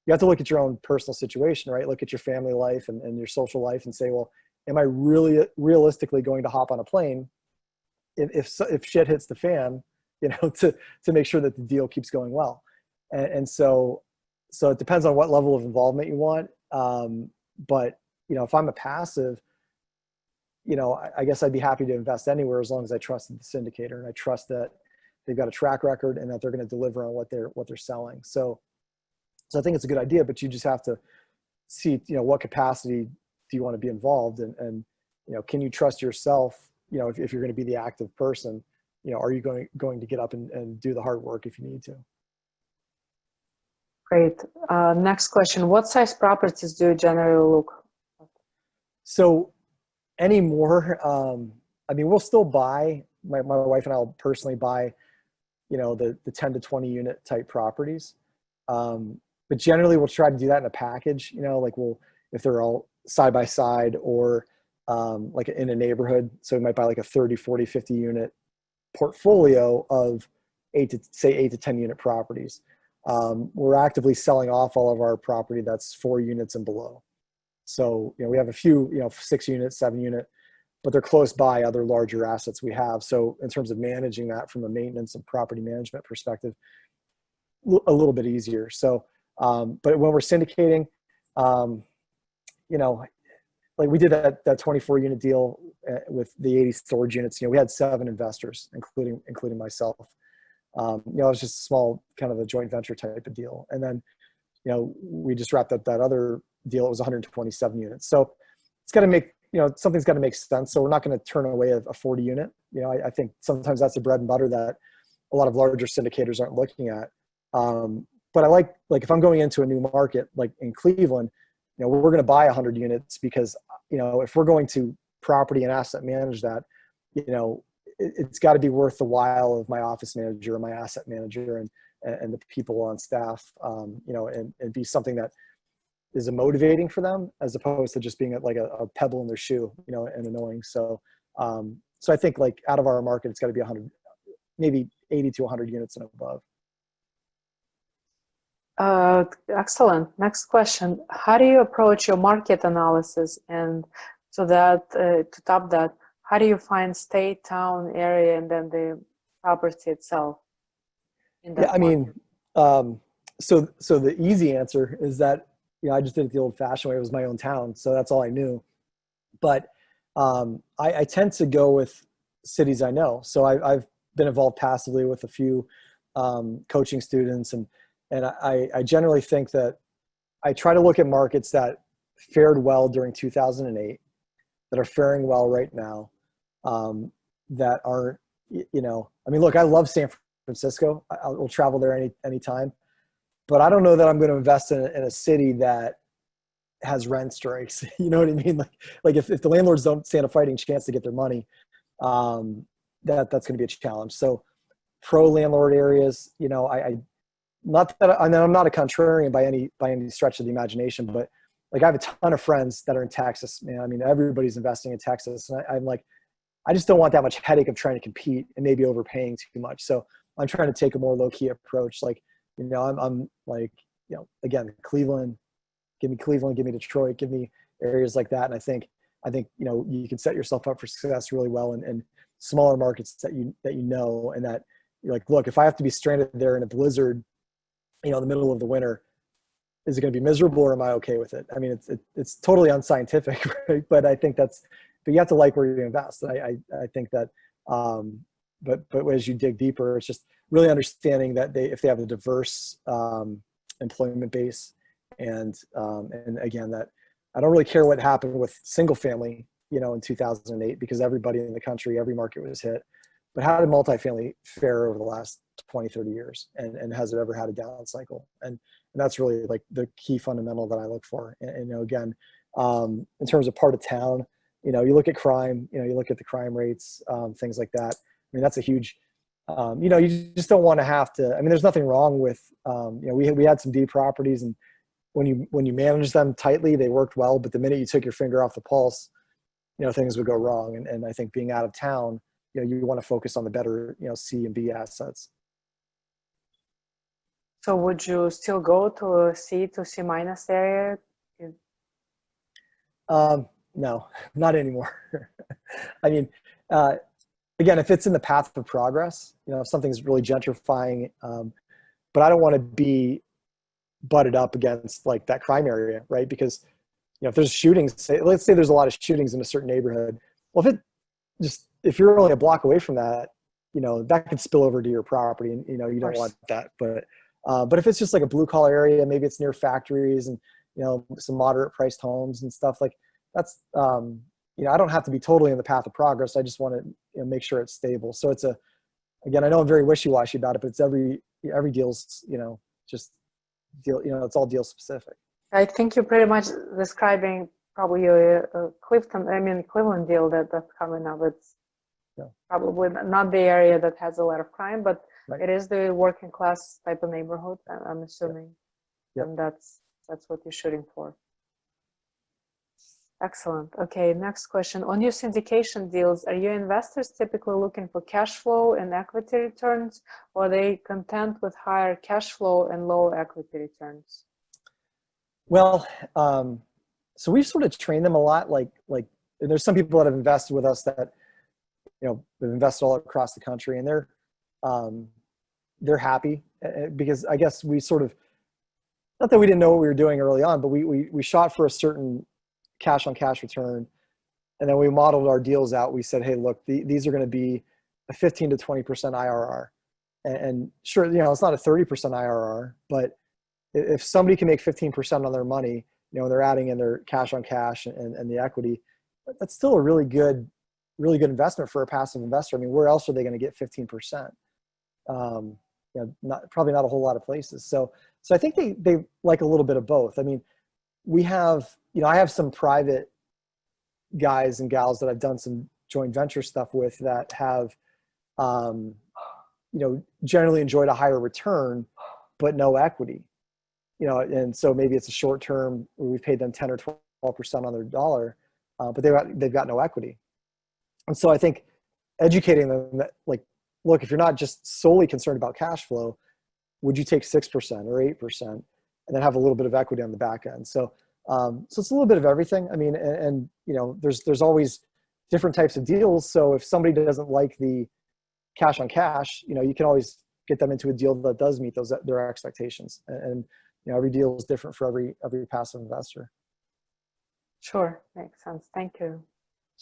you have to look at your own personal situation, right? Look at your family life and your social life and say, well, am I really realistically going to hop on a plane if shit hits the fan, to make sure that the deal keeps going well. And so it depends on what level of involvement you want. But, if I'm a passive, I guess I'd be happy to invest anywhere as long as I trust the syndicator and I trust that they've got a track record and that they're going to deliver on what they're selling. So I think it's a good idea, but you just have to see, what capacity do you want to be involved in, and can you trust yourself, if you're going to be the active person, are you going to get up and do the hard work if you need to? Great. Next question. What size properties do you generally look at? So anymore, we'll still buy, my wife and I will personally buy, the 10 to 20 unit type properties. But generally we'll try to do that in a package, if they're all side by side or like in a neighborhood. So we might buy like a 30, 40, 50 unit portfolio of 8 to 10 unit properties. We're actively selling off all of our property that's 4 units and below. So, we have a few, 6 units, 7 unit, but they're close by other larger assets we have. So in terms of managing that from a maintenance and property management perspective, a little bit easier. So, but when we're syndicating, like we did that 24 unit deal with the 80 storage units, we had 7 investors, including myself. It was just a small kind of a joint venture type of deal. And then, we just wrapped up that other deal. It was 127 units. So it's got to make, something's got to make sense. So we're not going to turn away a 40 unit. I think sometimes that's the bread and butter that a lot of larger syndicators aren't looking at. But I like if I'm going into a new market, like in Cleveland, we're going to buy 100 units because, if we're going to property and asset manage that, it's got to be worth the while of my office manager or my asset manager and the people on staff, and be something that is motivating for them as opposed to just being like a pebble in their shoe, and annoying. So I think like out of our market, it's got to be 100, maybe 80 to 100 units and above. Excellent. Next question. How do you approach your market analysis? And so that to top that, how do you find state, town, area, and then the property itself? So the easy answer is that, I just did it the old fashioned way. It was my own town. So that's all I knew. But I tend to go with cities I know. So I've been involved passively with a few coaching students, and I generally think that I try to look at markets that fared well during 2008, that are faring well right now, that aren't, look, I love San Francisco. I'll travel there anytime. but I don't know that I'm going to invest in a city that has rent strikes. You know what I mean? Like if the landlords don't stand a fighting chance to get their money, that's going to be a challenge. So pro landlord areas, you know, not that I'm not a contrarian by any stretch of the imagination, but like I have a ton of friends that are in Texas, man. I mean, everybody's investing in Texas, and I'm like, I just don't want that much headache of trying to compete and maybe overpaying too much. So I'm trying to take a more low key approach. Like, you know, I'm like, you know, again, Cleveland, give me Detroit, give me areas like that. And I think, you know, you can set yourself up for success really well in smaller markets that you know, and that you're like, look, if I have to be stranded there in a blizzard, you know, in the middle of the winter, is it going to be miserable or am I okay with it? I mean, it's totally unscientific, right? But I think but you have to like where you invest. And I think that, but as you dig deeper, it's just really understanding that if they have a diverse employment base, and again, that I don't really care what happened with single family, you know, in 2008, because everybody in the country, every market was hit. But how did multifamily fare over the last 20, 30 years? And has it ever had a down cycle? And that's really like the key fundamental that I look for. And you know, again, in terms of part of town, you know, you look at crime, you know, you look at the crime rates, things like that. I mean, that's a huge, you know, you just don't want to have to, I mean, there's nothing wrong with, you know, we had some D properties, and when you manage them tightly, they worked well. But the minute you took your finger off the pulse, you know, things would go wrong. And I think being out of town, you know, you want to focus on the better, you know, C and B assets. So would you still go to a C to C minus area? No, not anymore. I mean, again, if it's in the path of progress, you know, if something's really gentrifying, but I don't want to be butted up against like that crime area, right? Because, you know, if there's shootings, let's say there's a lot of shootings in a certain neighborhood. Well, if you're only a block away from that, you know, that could spill over to your property, and, you know, you don't want that. But if it's just like a blue collar area, maybe it's near factories and, you know, some moderate priced homes and stuff, like that's, you know, I don't have to be totally in the path of progress. I just want to, you know, make sure it's stable. So it's again, I know I'm very wishy-washy about it, but it's every deal's, you know, just deal, you know, it's all deal specific. I think you're pretty much describing probably a Cleveland deal that's coming up. It's probably not the area that has a lot of crime, but it is the working class type of neighborhood, I'm assuming. And that's what you're shooting for. Excellent. Okay, next question. On your syndication deals, are your investors typically looking for cash flow and equity returns, or are they content with higher cash flow and low equity returns? Well, so we've sort of trained them a lot. Like there's some people that have invested with us that, you know, they've invested all across the country, and they're happy because I guess we sort of, not that we didn't know what we were doing early on, but we shot for a certain cash on cash return. And then we modeled our deals out. We said, hey, look, these are going to be a 15 to 20% IRR. And sure, you know, it's not a 30% IRR, but if somebody can make 15% on their money, you know, they're adding in their cash on cash and the equity, that's still a really good investment for a passive investor. I mean, where else are they going to get 15%? You know, probably not a whole lot of places. So I think they like a little bit of both. I mean, we have, you know, I have some private guys and gals that I've done some joint venture stuff with that have, you know, generally enjoyed a higher return, but no equity, you know, and so maybe it's a short term where we've paid them 10 or 12% on their dollar, but they've got no equity. And so I think educating them that, like, look, if you're not just solely concerned about cash flow, would you take 6% or 8% and then have a little bit of equity on the back end? So it's a little bit of everything. I mean, and you know, there's always different types of deals. So if somebody doesn't like the cash on cash, you know, you can always get them into a deal that does meet their expectations. And you know, every deal is different for every passive investor. Sure, makes sense. Thank you,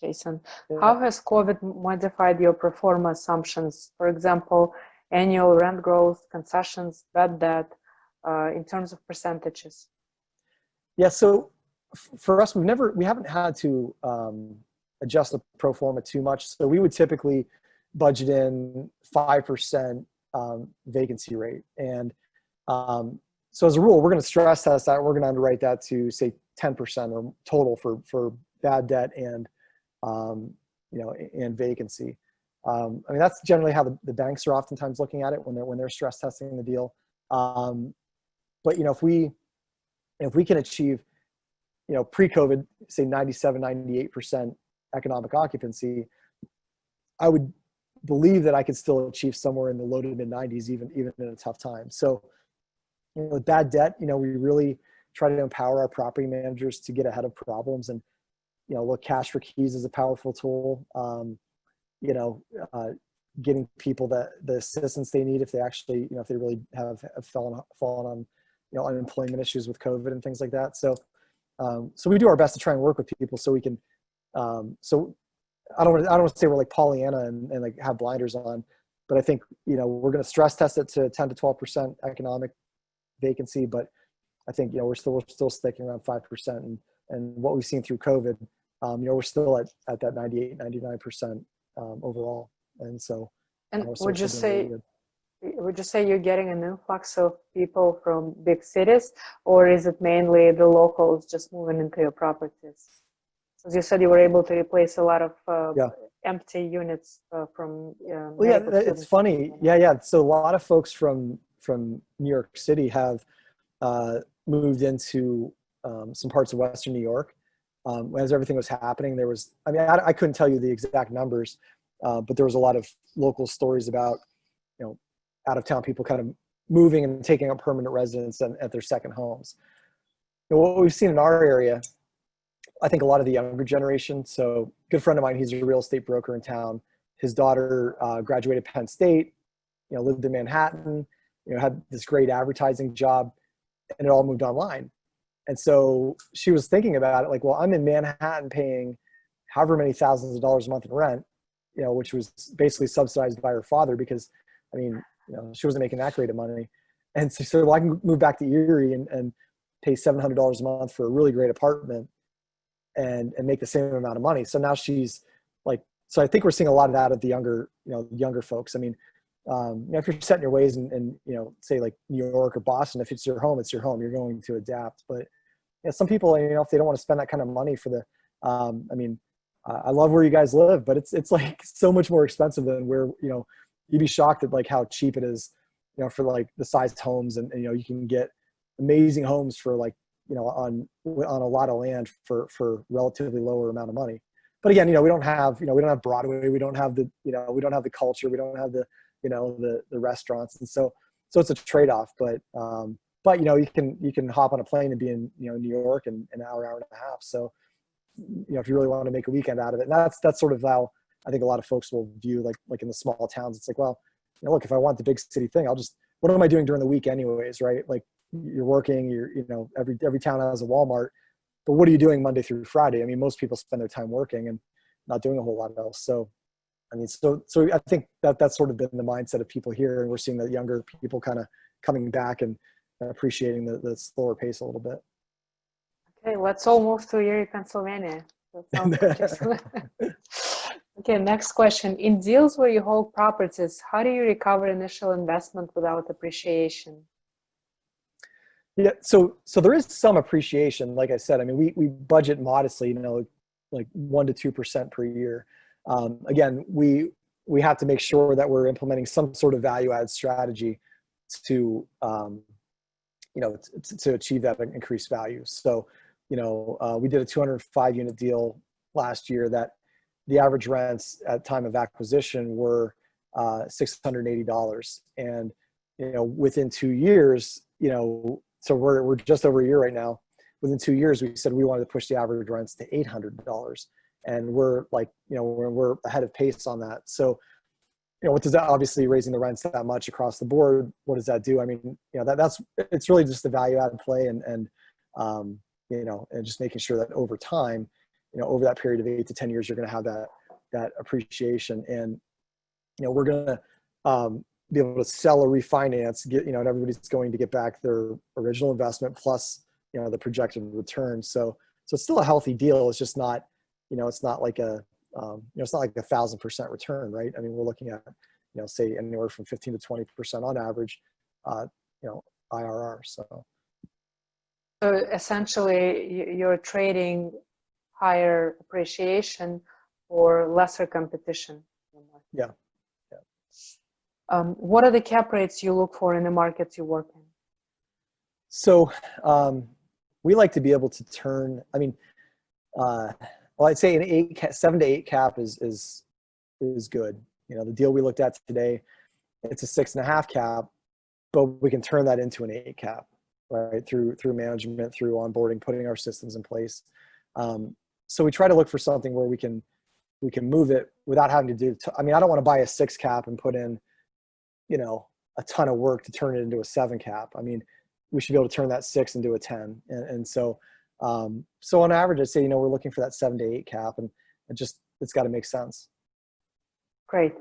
Jason. Yeah. How has COVID modified your pro forma assumptions? For example, annual rent growth, concessions, bad debt, in terms of percentages? Yeah, so for us, we haven't had to adjust the pro forma too much. So we would typically budget in 5% vacancy rate. And So as a rule, we're going to stress test that. We're going to underwrite that to say 10% or total for bad debt and, and vacancy. I mean, that's generally how the banks are oftentimes looking at it when they're stress testing the deal. But if we can achieve, pre-COVID, say 97, 98% economic occupancy, I would believe that I could still achieve somewhere in the low to mid 90s, even in a tough time. So, with bad debt, we really try to empower our property managers to get ahead of problems. And, look, cash for keys is a powerful tool. Getting people the assistance they need if they actually, if they really have fallen on, unemployment issues with COVID and things like that. So, so we do our best to try and work with people so we can, so I don't want to say we're like Pollyanna and like have blinders on, but I think, we're going to stress test it to 10 to 12% economic vacancy, but I think, we're still sticking around 5%. And what we've seen through COVID, we're still at that 98, 99% overall. And so, would you say you're getting an influx of people from big cities, or is it mainly the locals just moving into your properties? As you said, you were able to replace a lot of empty units from. Well, yeah, it's funny. Yeah. So a lot of folks from New York City have moved into some parts of Western New York. As everything was happening, there was, I couldn't tell you the exact numbers, but there was a lot of local stories about, out of town people kind of moving and taking up permanent residence at their second homes. What we've seen in our area, I think a lot of the younger generation. So a good friend of mine, he's a real estate broker in town. His daughter graduated Penn State, lived in Manhattan, had this great advertising job, and it all moved online. And so she was thinking about it like, well, I'm in Manhattan paying however many thousands of dollars a month in rent, which was basically subsidized by her father because, she wasn't making that great of money. And so she said, well, I can move back to Erie and pay $700 a month for a really great apartment and make the same amount of money. So now she's like, so I think we're seeing a lot of that of the younger folks. If you're set in your ways and say like New York or Boston, if it's your home, it's your home, you're going to adapt. But some people, if they don't want to spend that kind of money for the, I love where you guys live, but it's like so much more expensive than where, you'd be shocked at like how cheap it is, for like the sized homes and you can get amazing homes for like, on a lot of land for relatively lower amount of money. But again, we don't have Broadway, we don't have the, we don't have the culture, we don't have the, the restaurants. And so it's a trade-off, but you can hop on a plane and be in, New York in an hour and a half. So, if you really want to make a weekend out of it, and that's sort of how I think a lot of folks will view like in the small towns. It's like, well, look, if I want the big city thing, what am I doing during the week anyways? Right. Like you're working, every town has a Walmart, but what are you doing Monday through Friday? Most people spend their time working and not doing a whole lot else. So, so I think that's sort of been the mindset of people here. And we're seeing the younger people kind of coming back and appreciating the slower pace a little bit. Okay, let's all move to Erie, Pennsylvania. That sounds interesting. Okay, next question. In deals where you hold properties, how do you recover initial investment without appreciation? Yeah, so there is some appreciation. Like I said, we budget modestly, like 1% to 2% per year. Again, we have to make sure that we're implementing some sort of value add strategy to to achieve that increased value. So, we did a 205 unit deal last year that the average rents at time of acquisition were $680. And, within 2 years, so we're just over a year right now. Within 2 years, we said we wanted to push the average rents to $800. And we're like, we're ahead of pace on that. So, what does that, obviously raising the rents that much across the board, what does that do? It's really just the value add play and just making sure that over time, over that period of 8 to 10 years, you're going to have that appreciation. And, we're going to be able to sell or refinance, and everybody's going to get back their original investment plus, the projected return. So it's still a healthy deal. It's just not, it's not like it's not like 1,000% return, right? We're looking at, say anywhere from 15 to 20% on average, IRR. So essentially, you're trading higher appreciation or lesser competition. yeah. What are the cap rates you look for in the markets you work in? So we like to be able to turn. I mean, well, I'd say an 7 to 8 cap is good. You know, the deal we looked at today, it's a 6.5 cap, but we can turn that into an 8 cap, right? Through management, through onboarding, putting our systems in place. So we try to look for something where we can move it without having to do. I mean, I don't want to buy a 6 cap and put in, you know, a ton of work to turn it into a 7 cap. I mean, we should be able to turn that 6 into a 10. And so, so on average, I'd say, you know, we're looking for that 7 to 8 cap, and it's got to make sense. Great.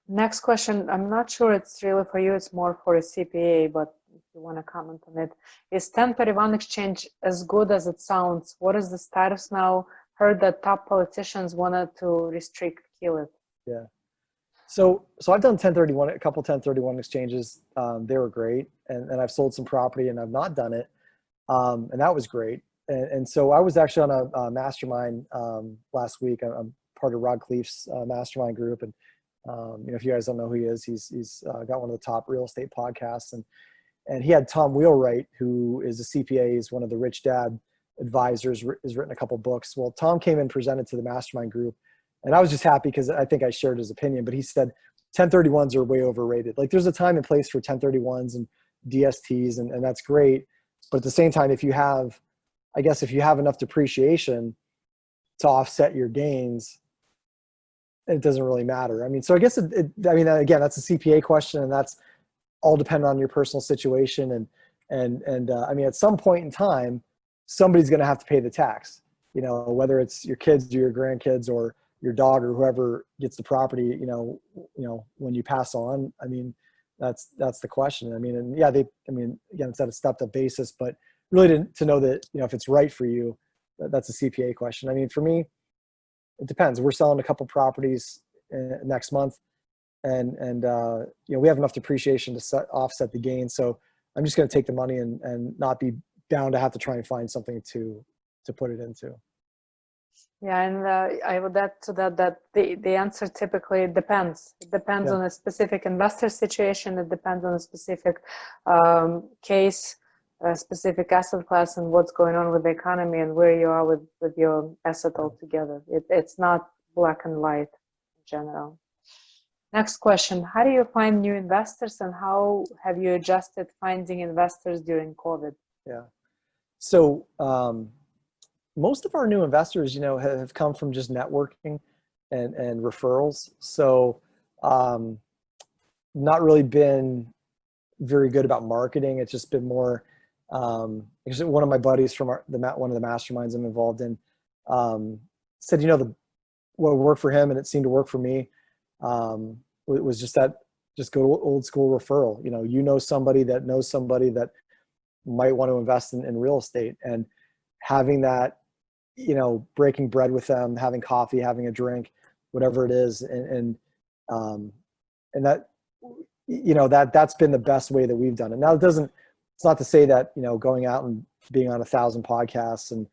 Next question. I'm not sure it's really for you. It's more for a CPA, but if you want to comment on it. Is 1031 exchange as good as it sounds? What is the status now? Heard that top politicians wanted to restrict, kill it. Yeah. So I've done a couple 1031 exchanges. They were great. And I've sold some property and I've not done it. And that was great. And so I was actually on a mastermind last week. I'm part of Rod Cleef's mastermind group. And, you know, if you guys don't know who he is, he's got one of the top real estate podcasts. And he had Tom Wheelwright, who is a CPA, is one of the Rich Dad advisors, has written a couple books. Well, Tom came and presented to the mastermind group. And I was just happy because I think I shared his opinion, but he said 1031s are way overrated. Like, there's a time and place for 1031s and DSTs, and that's great. But at the same time, if you have enough depreciation to offset your gains, it doesn't really matter. I mean, so I guess again, that's a CPA question, and that's all dependent on your personal situation. And I mean, at some point in time, somebody's going to have to pay the tax, you know, whether it's your kids or your grandkids or your dog or whoever gets the property, you know, when you pass on. I mean, that's the question. I mean, and yeah, again, it's at a stepped up basis, but really to know that, you know, if it's right for you, that's a CPA question. I mean, for me, it depends. We're selling a couple properties next month, and you know, we have enough depreciation to offset the gain. So I'm just going to take the money and not be bound to have to try and find something to put it into. Yeah, and I would add to that the answer typically depends. It depends on a specific investor situation. It depends on a specific case, a specific asset class, and what's going on with the economy and where you are with your asset altogether. It's not black and white in general. Next question. How do you find new investors, and how have you adjusted finding investors during COVID? Yeah. So most of our new investors, you know, have come from just networking and referrals. So not really been very good about marketing. It's just been more, one of my buddies from one of the masterminds I'm involved in said, you know, what worked for him and it seemed to work for me was just go to old school referral. You know somebody that knows somebody that might want to invest in real estate, and having that, you know, breaking bread with them, having coffee, having a drink, whatever it is. And that, you know, that's been the best way that we've done it. Now it's not to say that, you know, going out and being on 1,000 podcasts and,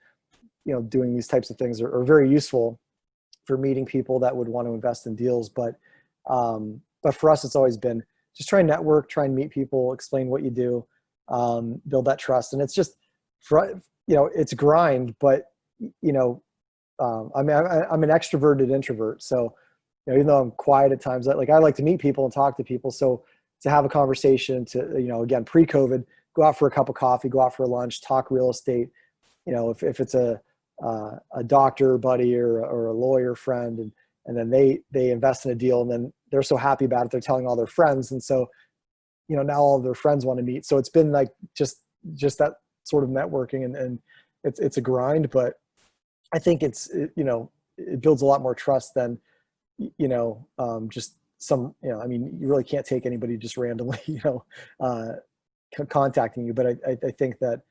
you know, doing these types of things are very useful for meeting people that would want to invest in deals. But for us, it's always been just try and network, try and meet people, explain what you do, build that trust. And it's just, you know, it's a grind, but, you know, I mean, I'm an extroverted introvert. So, you know, even though I'm quiet at times, I like to meet people and talk to people. So to have a conversation, to, you know, again, pre-COVID, go out for a cup of coffee, go out for a lunch, talk real estate. You know, if it's a doctor buddy or a lawyer friend, and then they invest in a deal, and then they're so happy about it, they're telling all their friends. And so, you know, now all of their friends want to meet. So it's been like just that sort of networking, and it's a grind, but I think you know, it builds a lot more trust than, you know, just some, you know, I mean, you really can't take anybody just randomly, you know, contacting you. But I think that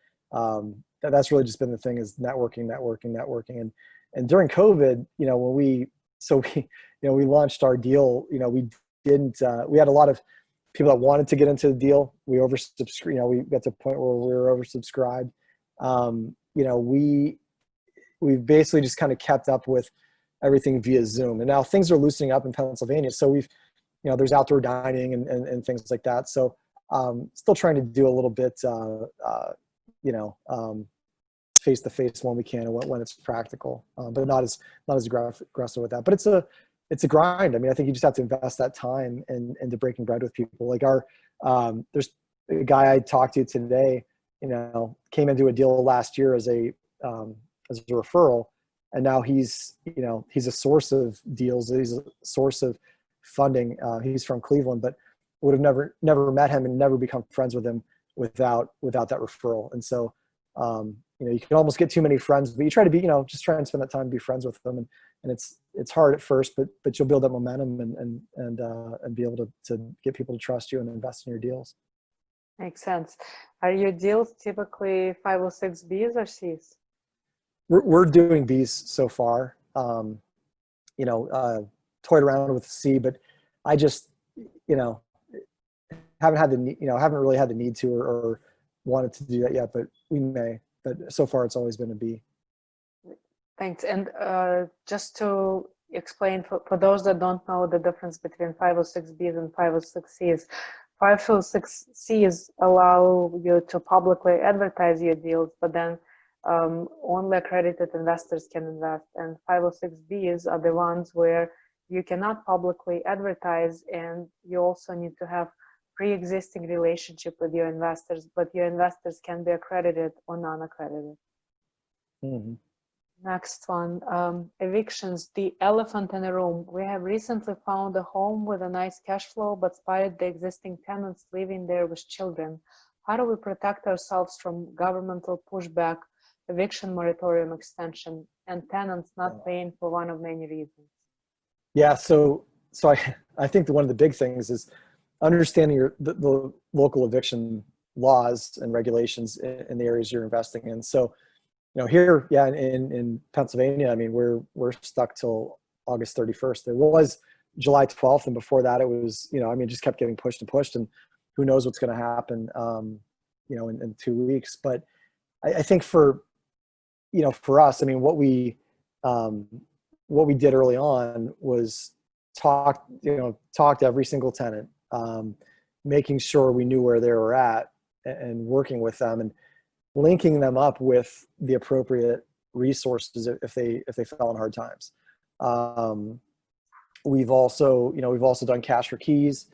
that's really just been the thing, is networking. And during COVID, you know, we launched our deal, you know, we had a lot of people that wanted to get into the deal, we oversubscribed. We got to a point where we were oversubscribed. We've basically just kind of kept up with everything via Zoom, and now things are loosening up in Pennsylvania. So there's outdoor dining and things like that. So still trying to do a little bit, face to face when we can and when it's practical, but not as aggressive with that. But it's a grind. I mean, I think you just have to invest that time into breaking bread with people. Like there's a guy I talked to today, came into a deal last year as a referral, and now he's a source of deals. He's a source of funding. He's from Cleveland, but would have never met him and never become friends with him without that referral. And so, you can almost get too many friends, but you try to be, just try and spend that time to be friends with them. And it's hard at first, but you'll build that momentum and be able to get people to trust you and invest in your deals. Makes sense. Are your deals typically 506 Bs or Cs? We're doing Bs so far. Toyed around with C, but I just, haven't really had the need to or wanted to do that yet, but we may. But so far, it's always been a B. Thanks. And just to explain for those that don't know the difference between 506Bs and 506Cs, 506Cs allow you to publicly advertise your deals, but then only accredited investors can invest. And 506Bs are the ones where you cannot publicly advertise, and you also need to have pre-existing relationship with your investors, but your investors can be accredited or non-accredited. Mm-hmm. Next one, evictions, the elephant in the room. We have recently found a home with a nice cash flow, but spotted the existing tenants living there with children. How do we protect ourselves from governmental pushback, eviction moratorium extension, and tenants not paying for one of many reasons? Yeah, so I think that one of the big things is understanding the local eviction laws and regulations in the areas you're investing in. So, here, in Pennsylvania, I mean, we're stuck till August 31st. There was July 12th, and before that, it was, it just kept getting pushed and pushed, and who knows what's going to happen, in 2 weeks. But I think for us, I mean, what we did early on was talk to every single tenant, making sure we knew where they were at and working with them and linking them up with the appropriate resources if they fell in hard times. We've also done cash for keys,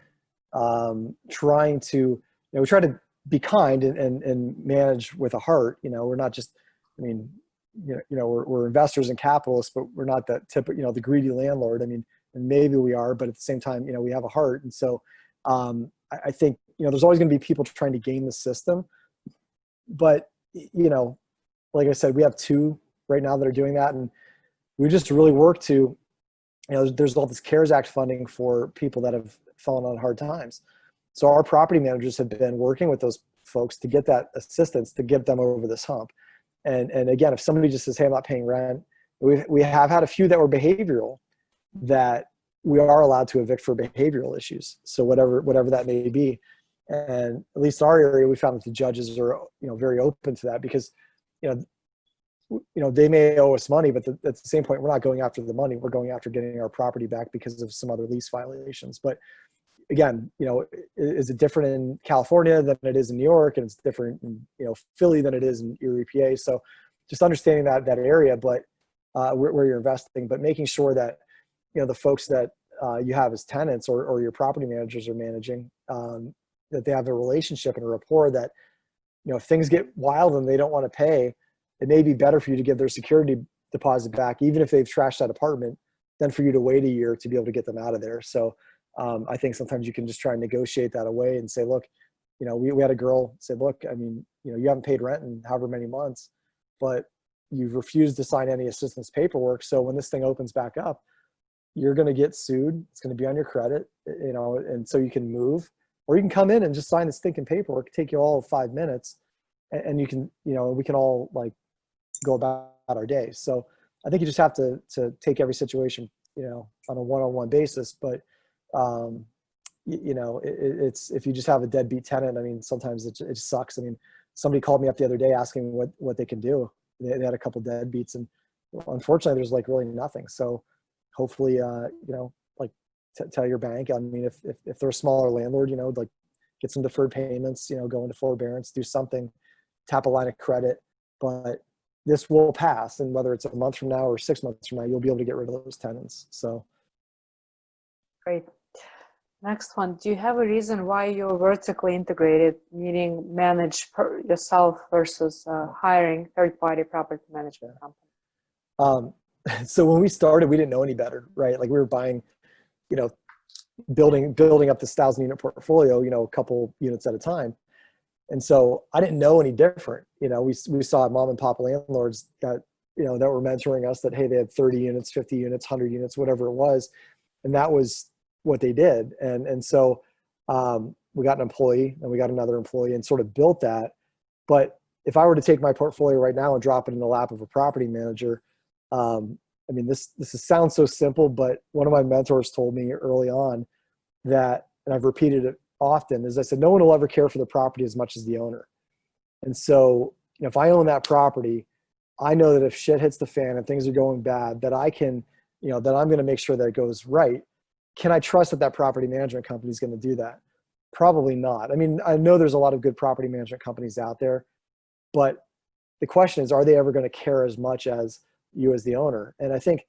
trying to, we try to be kind and manage with a heart. We're not just, we're investors and capitalists, but we're not that typical, the greedy landlord. I mean, and maybe we are, but at the same time, we have a heart. And so I think, there's always going to be people trying to game the system. But, like I said, we have two right now that are doing that. And we just really work to, there's all this CARES Act funding for people that have fallen on hard times. So our property managers have been working with those folks to get that assistance to get them over this hump. And again, if somebody just says, hey, I'm not paying rent, we have had a few that were behavioral that we are allowed to evict for behavioral issues. So whatever that may be. And at least in our area, we found that the judges are, very open to that because, they may owe us money, but at the same point, we're not going after the money. We're going after getting our property back because of some other lease violations. But again, is it different in California than it is in New York? And it's different in, Philly than it is in Erie, PA. So just understanding that area, but where you're investing, but making sure that, the folks that you have as tenants or your property managers are managing, that they have a relationship and a rapport that, if things get wild and they don't want to pay, it may be better for you to give their security deposit back, even if they've trashed that apartment, than for you to wait a year to be able to get them out of there. So I think sometimes you can just try and negotiate that away and say, look, we had a girl say, look, I mean, you haven't paid rent in however many months, but you've refused to sign any assistance paperwork. So when this thing opens back up, you're going to get sued. It's going to be on your credit, and so you can move, or you can come in and just sign the stinking paperwork. Take you all 5 minutes, and you can, we can all go about our day. So I think you just have to take every situation, on a one-on-one basis. But it's, if you just have a deadbeat tenant, I mean, sometimes it sucks. I mean, somebody called me up the other day asking what they can do. They had a couple deadbeats, and unfortunately there's like really nothing. So hopefully, like tell your bank. I mean, if they're a smaller landlord, like get some deferred payments, go into forbearance, do something, tap a line of credit. But this will pass, and whether it's a month from now or 6 months from now, you'll be able to get rid of those tenants. So Great. Next one. Do you have a reason why you're vertically integrated, meaning manage yourself versus hiring third-party property management company? So when we started, we didn't know any better, right? Like we were buying, building up this 1,000-unit portfolio, a couple units at a time. And so I didn't know any different. We saw mom and pop landlords that were mentoring us that, hey, they had 30 units, 50 units, 100 units, whatever it was. And that was what they did. And so we got an employee and we got another employee and sort of built that. But if I were to take my portfolio right now and drop it in the lap of a property manager, I mean, this sounds so simple, but one of my mentors told me early on that, and I've repeated it often, is I said, no one will ever care for the property as much as the owner. And so, if I own that property, I know that if shit hits the fan and things are going bad, that I can, that I'm going to make sure that it goes right. Can I trust that property management company is going to do that? Probably not. I mean, I know there's a lot of good property management companies out there, but the question is, are they ever going to care as much as you as the owner? And I think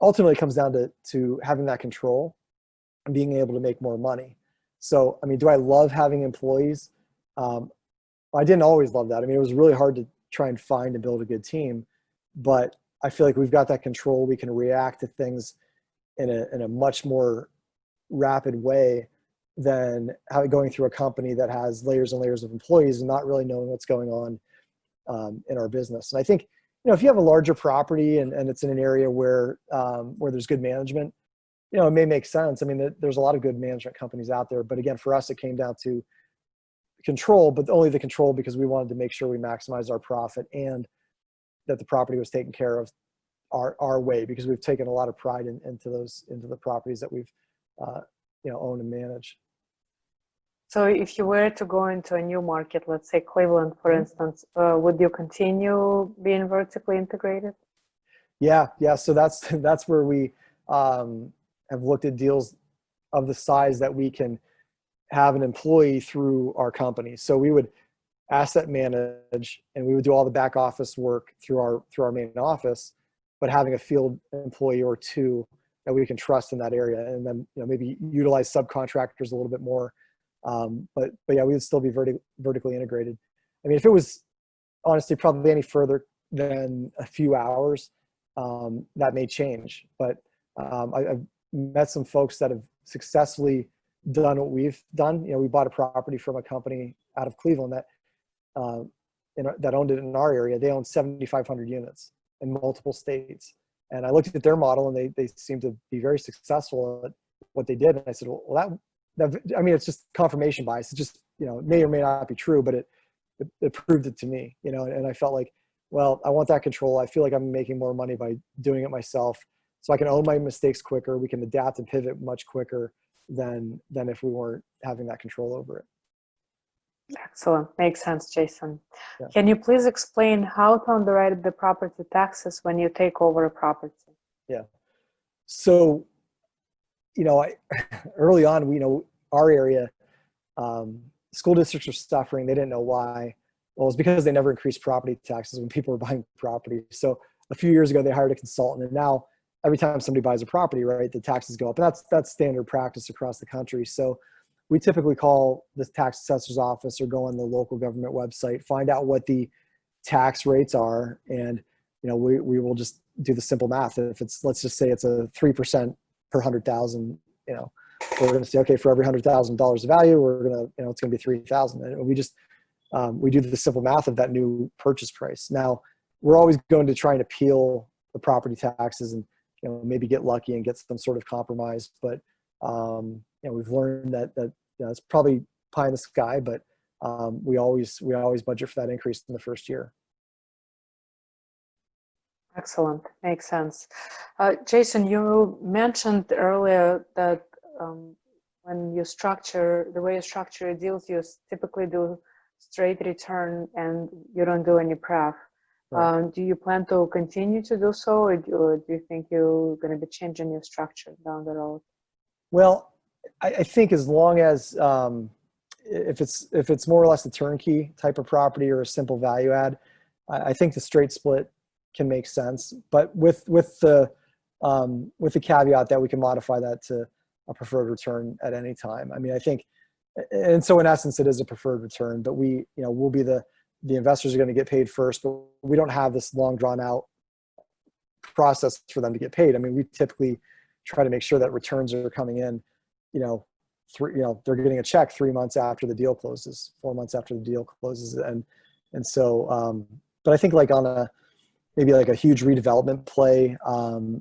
ultimately it comes down to having that control and being able to make more money. So, I mean, do I love having employees? I didn't always love that. I mean, it was really hard to try and find and build a good team, but I feel like we've got that control. We can react to things in a much more rapid way than going through a company that has layers and layers of employees and not really knowing what's going on in our business. And I think, if you have a larger property and it's in an area where there's good management, it may make sense. I mean, there's a lot of good management companies out there, but again, for us, it came down to control, but only the control because we wanted to make sure we maximize our profit and that the property was taken care of our way, because we've taken a lot of pride into the properties that we've own and manage. So if you were to go into a new market, let's say Cleveland, for instance, would you continue being vertically integrated? Yeah. So that's where we have looked at deals of the size that we can have an employee through our company. So we would asset manage and we would do all the back office work through our main office, but having a field employee or two that we can trust in that area, and then maybe utilize subcontractors a little bit more. But yeah, we would still be vertically integrated. I mean, if it was honestly probably any further than a few hours, that may change. But I've met some folks that have successfully done what we've done. We bought a property from a company out of Cleveland that that owned it in our area. They own 7,500 units in multiple states. And I looked at their model and they seemed to be very successful at what they did. And I said, well, I mean, it's just confirmation bias. It just, may or may not be true, but it proved it to me, and I felt like, well, I want that control. I feel like I'm making more money by doing it myself, so I can own my mistakes quicker. We can adapt and pivot much quicker than if we weren't having that control over it. Excellent. Makes sense, Jason. Yeah. Can you please explain how to underwrite the property taxes when you take over a property? Yeah. So, early on, our area, school districts were suffering. They didn't know why. Well, it was because they never increased property taxes when people were buying property. So a few years ago, they hired a consultant, and now every time somebody buys a property, right, the taxes go up. And that's standard practice across the country. So we typically call the tax assessor's office or go on the local government website, find out what the tax rates are, and we will just do the simple math. If it's, let's just say it's a 3% per 100,000, we're going to say, okay, for every $100,000 of value, we're going to, it's going to be 3,000. And we just, we do the simple math of that new purchase price. Now, we're always going to try and appeal the property taxes and, maybe get lucky and get some sort of compromise. But, we've learned that it's probably pie in the sky, but we always budget for that increase in the first year. Excellent. Makes sense. Jason, you mentioned earlier that when you structure, the way you structure your deals, you typically do straight return and you don't do any pref. Right. Do you plan to continue to do so, or do you think you're going to be changing your structure down the road? Well, I think as long as if it's more or less a turnkey type of property or a simple value add, I think the straight split can make sense. But with the caveat that we can modify that to a preferred return at any time. I mean, I think, and so in essence, it is a preferred return. But we'll be the investors are going to get paid first, but we don't have this long drawn out process for them to get paid. I mean, we typically try to make sure that returns are coming in, they're getting a check 3 months after the deal closes, 4 months after the deal closes. And so, but I think like on maybe like a huge redevelopment play,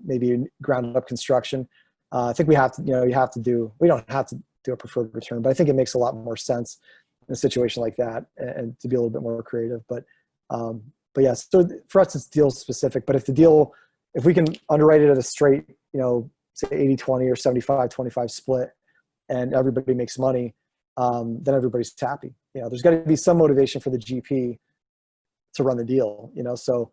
maybe ground up construction, I think we don't have to do a preferred return, but I think it makes a lot more sense in a situation like that and to be a little bit more creative. But yeah, so for us, it's deal specific, but if we can underwrite it at a straight, say 80-20 or 75-25 split and everybody makes money, then everybody's happy. There's got to be some motivation for the GP to run the deal, so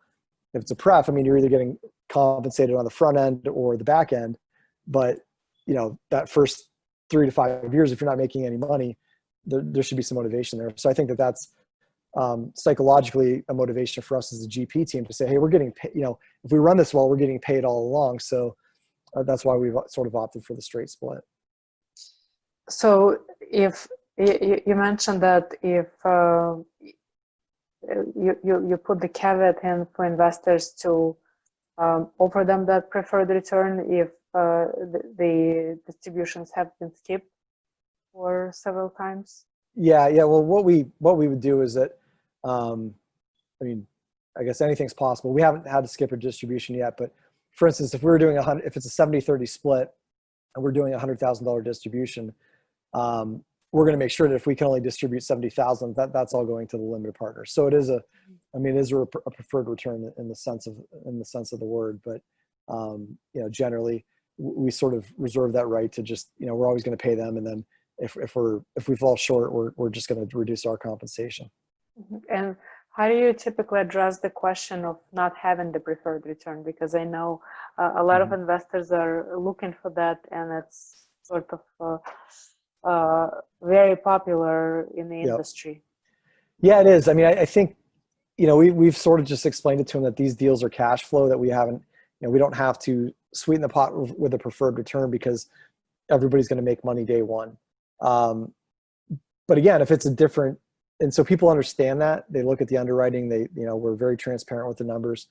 if it's a pref, I mean, you're either getting compensated on the front end or the back end, but that first 3 to 5 years, if you're not making any money, there should be some motivation there. So I think that's psychologically a motivation for us as a GP team to say, hey, we're getting paid, if we run this well, we're getting paid all along. So that's why we've sort of opted for the straight split. So if you mentioned that if you put the caveat in for investors to offer them that preferred return if the distributions have been skipped for several times. Yeah. Well, what we would do is that, I mean, I guess anything's possible. We haven't had to skip a distribution yet, but for instance, if we're doing if it's a 70-30 split and we're doing $100,000 distribution, we're going to make sure that if we can only distribute 70,000, that's all going to the limited partner. So it is a preferred return in the sense of the word, but generally we sort of reserve that right to just, we're always going to pay them. And then if we fall short, we're just going to reduce our compensation. And how do you typically address the question of not having the preferred return? Because I know a lot of investors are looking for that, and it's sort of very popular in the industry. Yeah, it is. I mean, I think, we've sort of just explained it to them that these deals are cash flow, that we haven't, we don't have to sweeten the pot with a preferred return because everybody's going to make money day one. But again, if it's a different, and so people understand that, they look at the underwriting, we're very transparent with the numbers.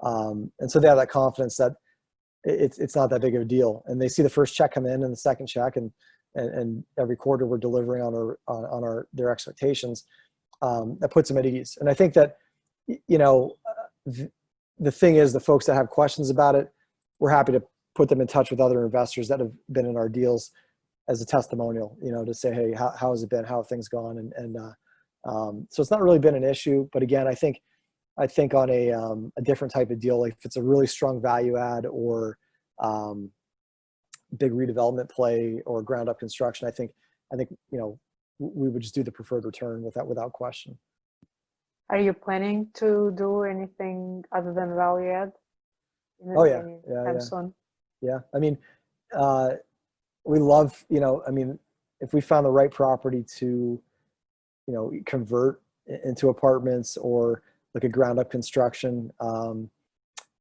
And so they have that confidence that it's not that big of a deal. And they see the first check come in and the second check, and every quarter we're delivering on their expectations. That puts them at ease. And I think that, the thing is, the folks that have questions about it, we're happy to put them in touch with other investors that have been in our deals as a testimonial, to say, hey, how has it been? How have things gone? So it's not really been an issue. But again, I think on a different type of deal, like if it's a really strong value add or big redevelopment play or ground up construction, I think we would just do the preferred return without question. Are you planning to do anything other than value add? Soon? Yeah. I mean, we love, if we found the right property to, convert into apartments or like a ground up construction. I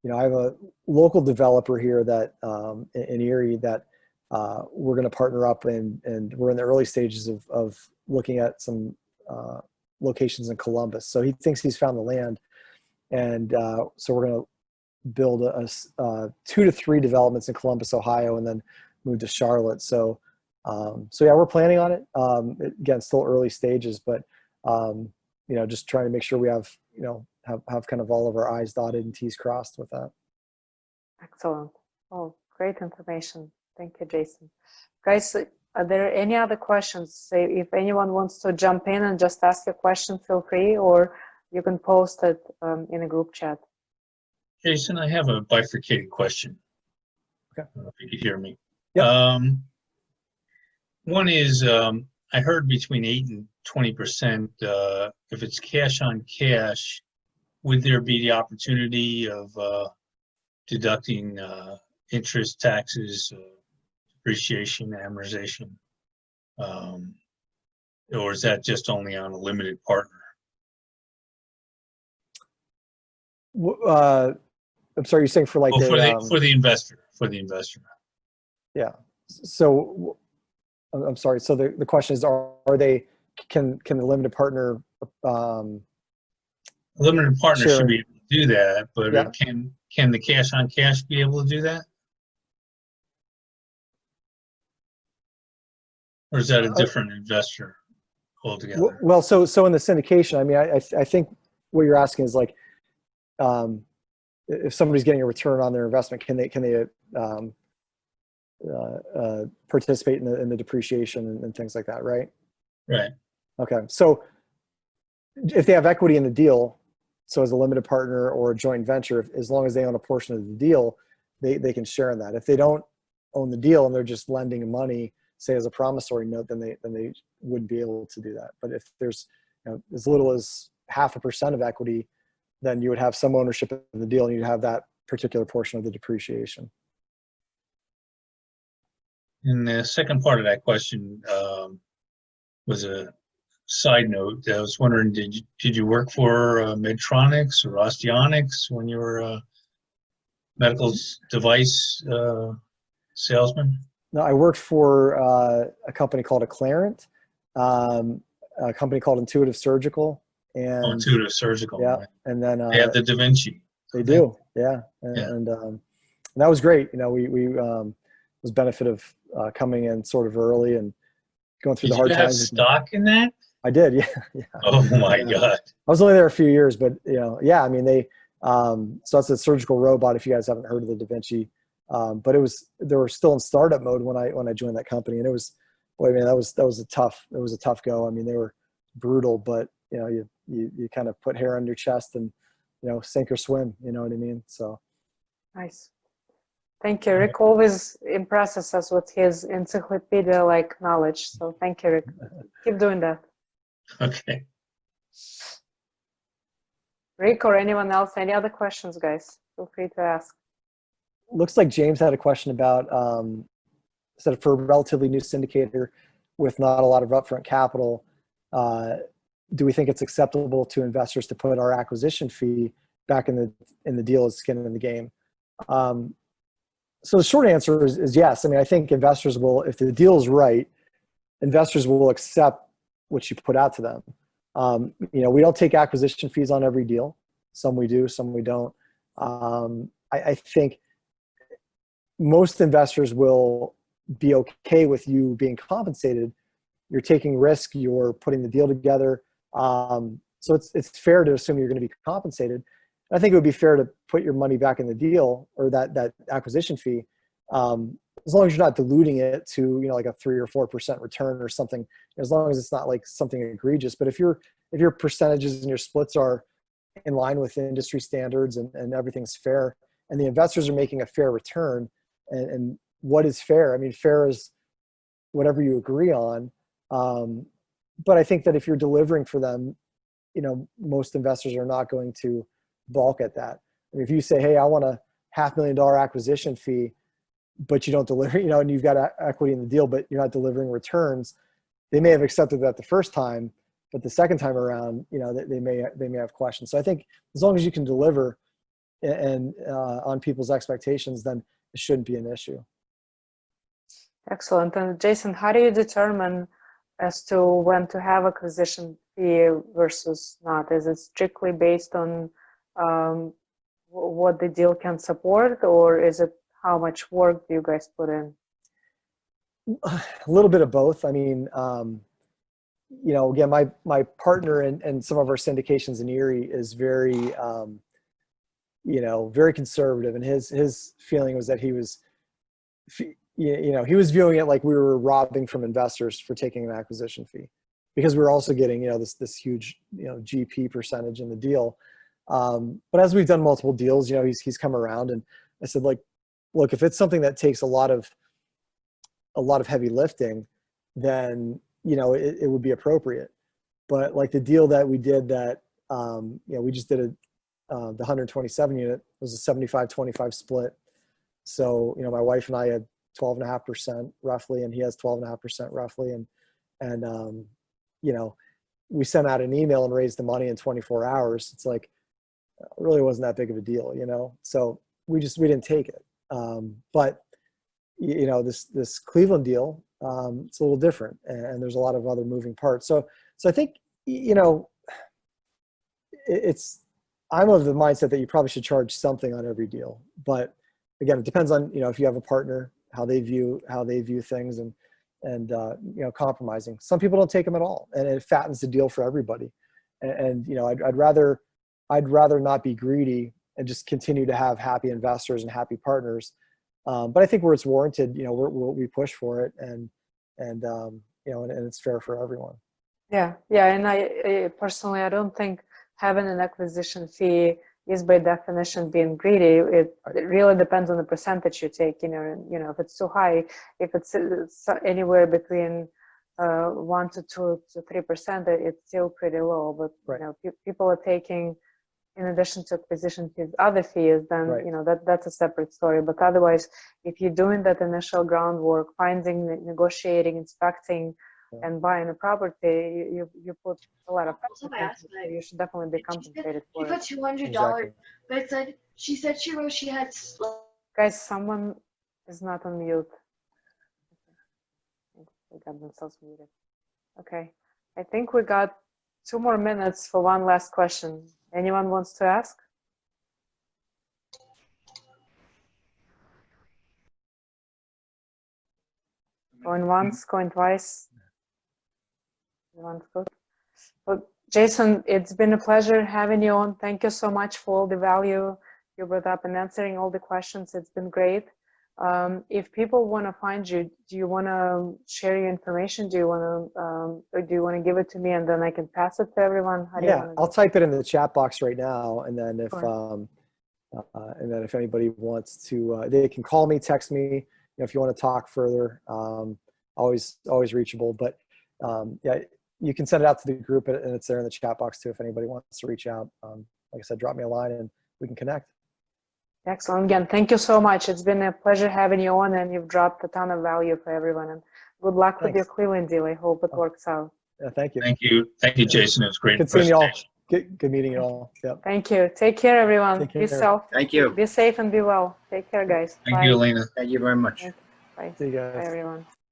have a local developer here that in Erie that we're going to partner up and we're in the early stages of looking at some locations in Columbus. So he thinks he's found the land. And so we're going to build 2 to 3 developments in Columbus, Ohio, and then move to Charlotte. So yeah, we're planning on it. Again, still early stages, but just trying to make sure we have kind of all of our I's dotted and T's crossed with that. Excellent. Oh, great information. Thank you, Jason. Guys, are there any other questions? Say if anyone wants to jump in and just ask a question, feel free, or you can post it in a group chat. Jason, I have a bifurcated question. Okay. I don't know if you can hear me. Yep. One is, I heard between 8 and 20%, if it's cash on cash, would there be the opportunity of deducting interest, taxes, depreciation, amortization? Or is that just only on a limited partner? I'm sorry, you're saying for like For the investor, for the investor. Yeah. So I'm sorry. So the question is, can the limited partner A limited partner share? should be able to do that, but Yeah. can the cash on cash be able to do that? Or is that a different investor altogether? Well, so in the syndication, I mean, I think what you're asking is like, if somebody's getting a return on their investment, can they participate in the depreciation and things like that, right? Right. Okay. So if they have equity in the deal, so as a limited partner or a joint venture, as long as they own a portion of the deal, they can share in that. If they don't own the deal and they're just lending money, say as a promissory note, then they wouldn't be able to do that. But if there's as little as 0.5% of equity, then you would have some ownership in the deal and you'd have that particular portion of the depreciation. And the second part of that question was a side note. I was wondering, did you work for Medtronics or Osteonics when you were a medical device salesman? No, I worked for a company called Acclarent, a company called Intuitive Surgical, and Intuitive Surgical. Yeah, right. and then They have the Da Vinci. they do, yeah, and that was great. We was benefit of coming in sort of early and going through the hard Did you have times. stock in that? I did, yeah. Oh my God! I was only there a few years, but yeah. I mean, they so that's a surgical robot. If you guys haven't heard of the Da Vinci, but they were still in startup mode when I joined that company, and it was, boy, man, that was a tough go. I mean, they were brutal, but you kind of put hair on your chest and sink or swim. You know what I mean? So Nice. Thank you. Rick always impresses us with his encyclopedia-like knowledge. So thank you, Rick. Keep doing that. Okay. Rick or anyone else, any other questions, guys? Feel free to ask. looks like James had a question about said for a relatively new syndicator with not a lot of upfront capital, do we think it's acceptable to investors to put our acquisition fee back in the deal as skin in the game? So the short answer is yes. I mean, I think investors will, if the deal is right, investors will accept what you put out to them. We don't take acquisition fees on every deal. Some we do, some we don't. I think most investors will be okay with you being compensated. You're taking risk, you're putting the deal together. So it's fair to assume you're going to be compensated. I think it would be fair to put your money back in the deal or that acquisition fee, as long as you're not diluting it to like a 3 or 4% return or something. As long as it's not like something egregious. But if your percentages and your splits are in line with industry standards and everything's fair, and the investors are making a fair return, and what is fair? I mean, fair is whatever you agree on. But I think that if you're delivering for them, most investors are not going to balk at that. I mean, if you say, hey, I want a $500,000 acquisition fee, but you don't deliver, and you've got equity in the deal, but you're not delivering returns, they may have accepted that the first time, but the second time around, they may have questions. So I think as long as you can deliver and on people's expectations, then it shouldn't be an issue. Excellent. And Jason, how do you determine as to when to have acquisition fee versus not? Is it strictly based on what the deal can support, or is it how much work do you guys put in? A little bit of both. I mean, again, my partner and some of our syndications in Erie is very, very conservative, and his feeling was that he was viewing it like we were robbing from investors for taking an acquisition fee, because we were also getting this huge GP percentage in the deal. But as we've done multiple deals, he's come around, and I said, look, if it's something that takes a lot of heavy lifting, then, you know, it would be appropriate. But like the deal that we did that, you know, we just did the 127 unit was a 75-25 split. So, you know, my wife and I had 12.5% roughly, and he has 12.5% roughly. And you know, we sent out an email and raised the money in 24 hours. It's like, it really wasn't that big of a deal, you know? So we didn't take it. But you know, this Cleveland deal, it's a little different, and there's a lot of other moving parts. So I think, you know, I'm of the mindset that you probably should charge something on every deal. But again, it depends on, you know, if you have a partner, how they view things, and you know, compromising. Some people don't take them at all, and it fattens the deal for everybody. And you know, I'd rather not be greedy and just continue to have happy investors and happy partners. But I think where it's warranted, you know, we push for it, and you know, and it's fair for everyone. Yeah. And I personally, I don't think having an acquisition fee is by definition being greedy. It really depends on the percentage you take. You know, if it's too high, if it's anywhere between 1 to 2 to 3%, it's still pretty low. But you know, people are taking, in addition to acquisition fees, other fees, then you know, that's a separate story. But otherwise, if you're doing that initial groundwork, finding, negotiating, inspecting, and buying a property, you put a lot of effort into it, so you should definitely be compensated for it. She put $200, but she said she wrote she had. Guys, someone is not on mute. They got themselves muted. Okay, I think we got 2 more minutes for one last question. Anyone wants to ask? Going once, going twice. Everyone's good. Well, Jason, it's been a pleasure having you on. Thank you so much for all the value you brought up and answering all the questions. It's been great. If people want to find you, do you want to share your information? Do you want to, or do you want to give it to me and then I can pass it to everyone? How do you want to I'll type it in the chat box right now, and then if anybody wants to, they can call me, text me. You know, if you want to talk further, always reachable. But yeah, you can send it out to the group, and it's there in the chat box too. If anybody wants to reach out, like I said, drop me a line and we can connect. Excellent. Again, thank you so much. It's been a pleasure having you on, and you've dropped a ton of value for everyone. And good luck with your Cleveland deal. I hope it works out. Yeah, thank you. Thank you, Jason. It was great. Good seeing you all. Good meeting you all. Yep. Thank you. Take care, everyone. Take care. Be safe. Thank you. Be safe and be well. Take care, guys. Thank you, Elena. Thank you very much. Bye. See you guys. Bye, everyone.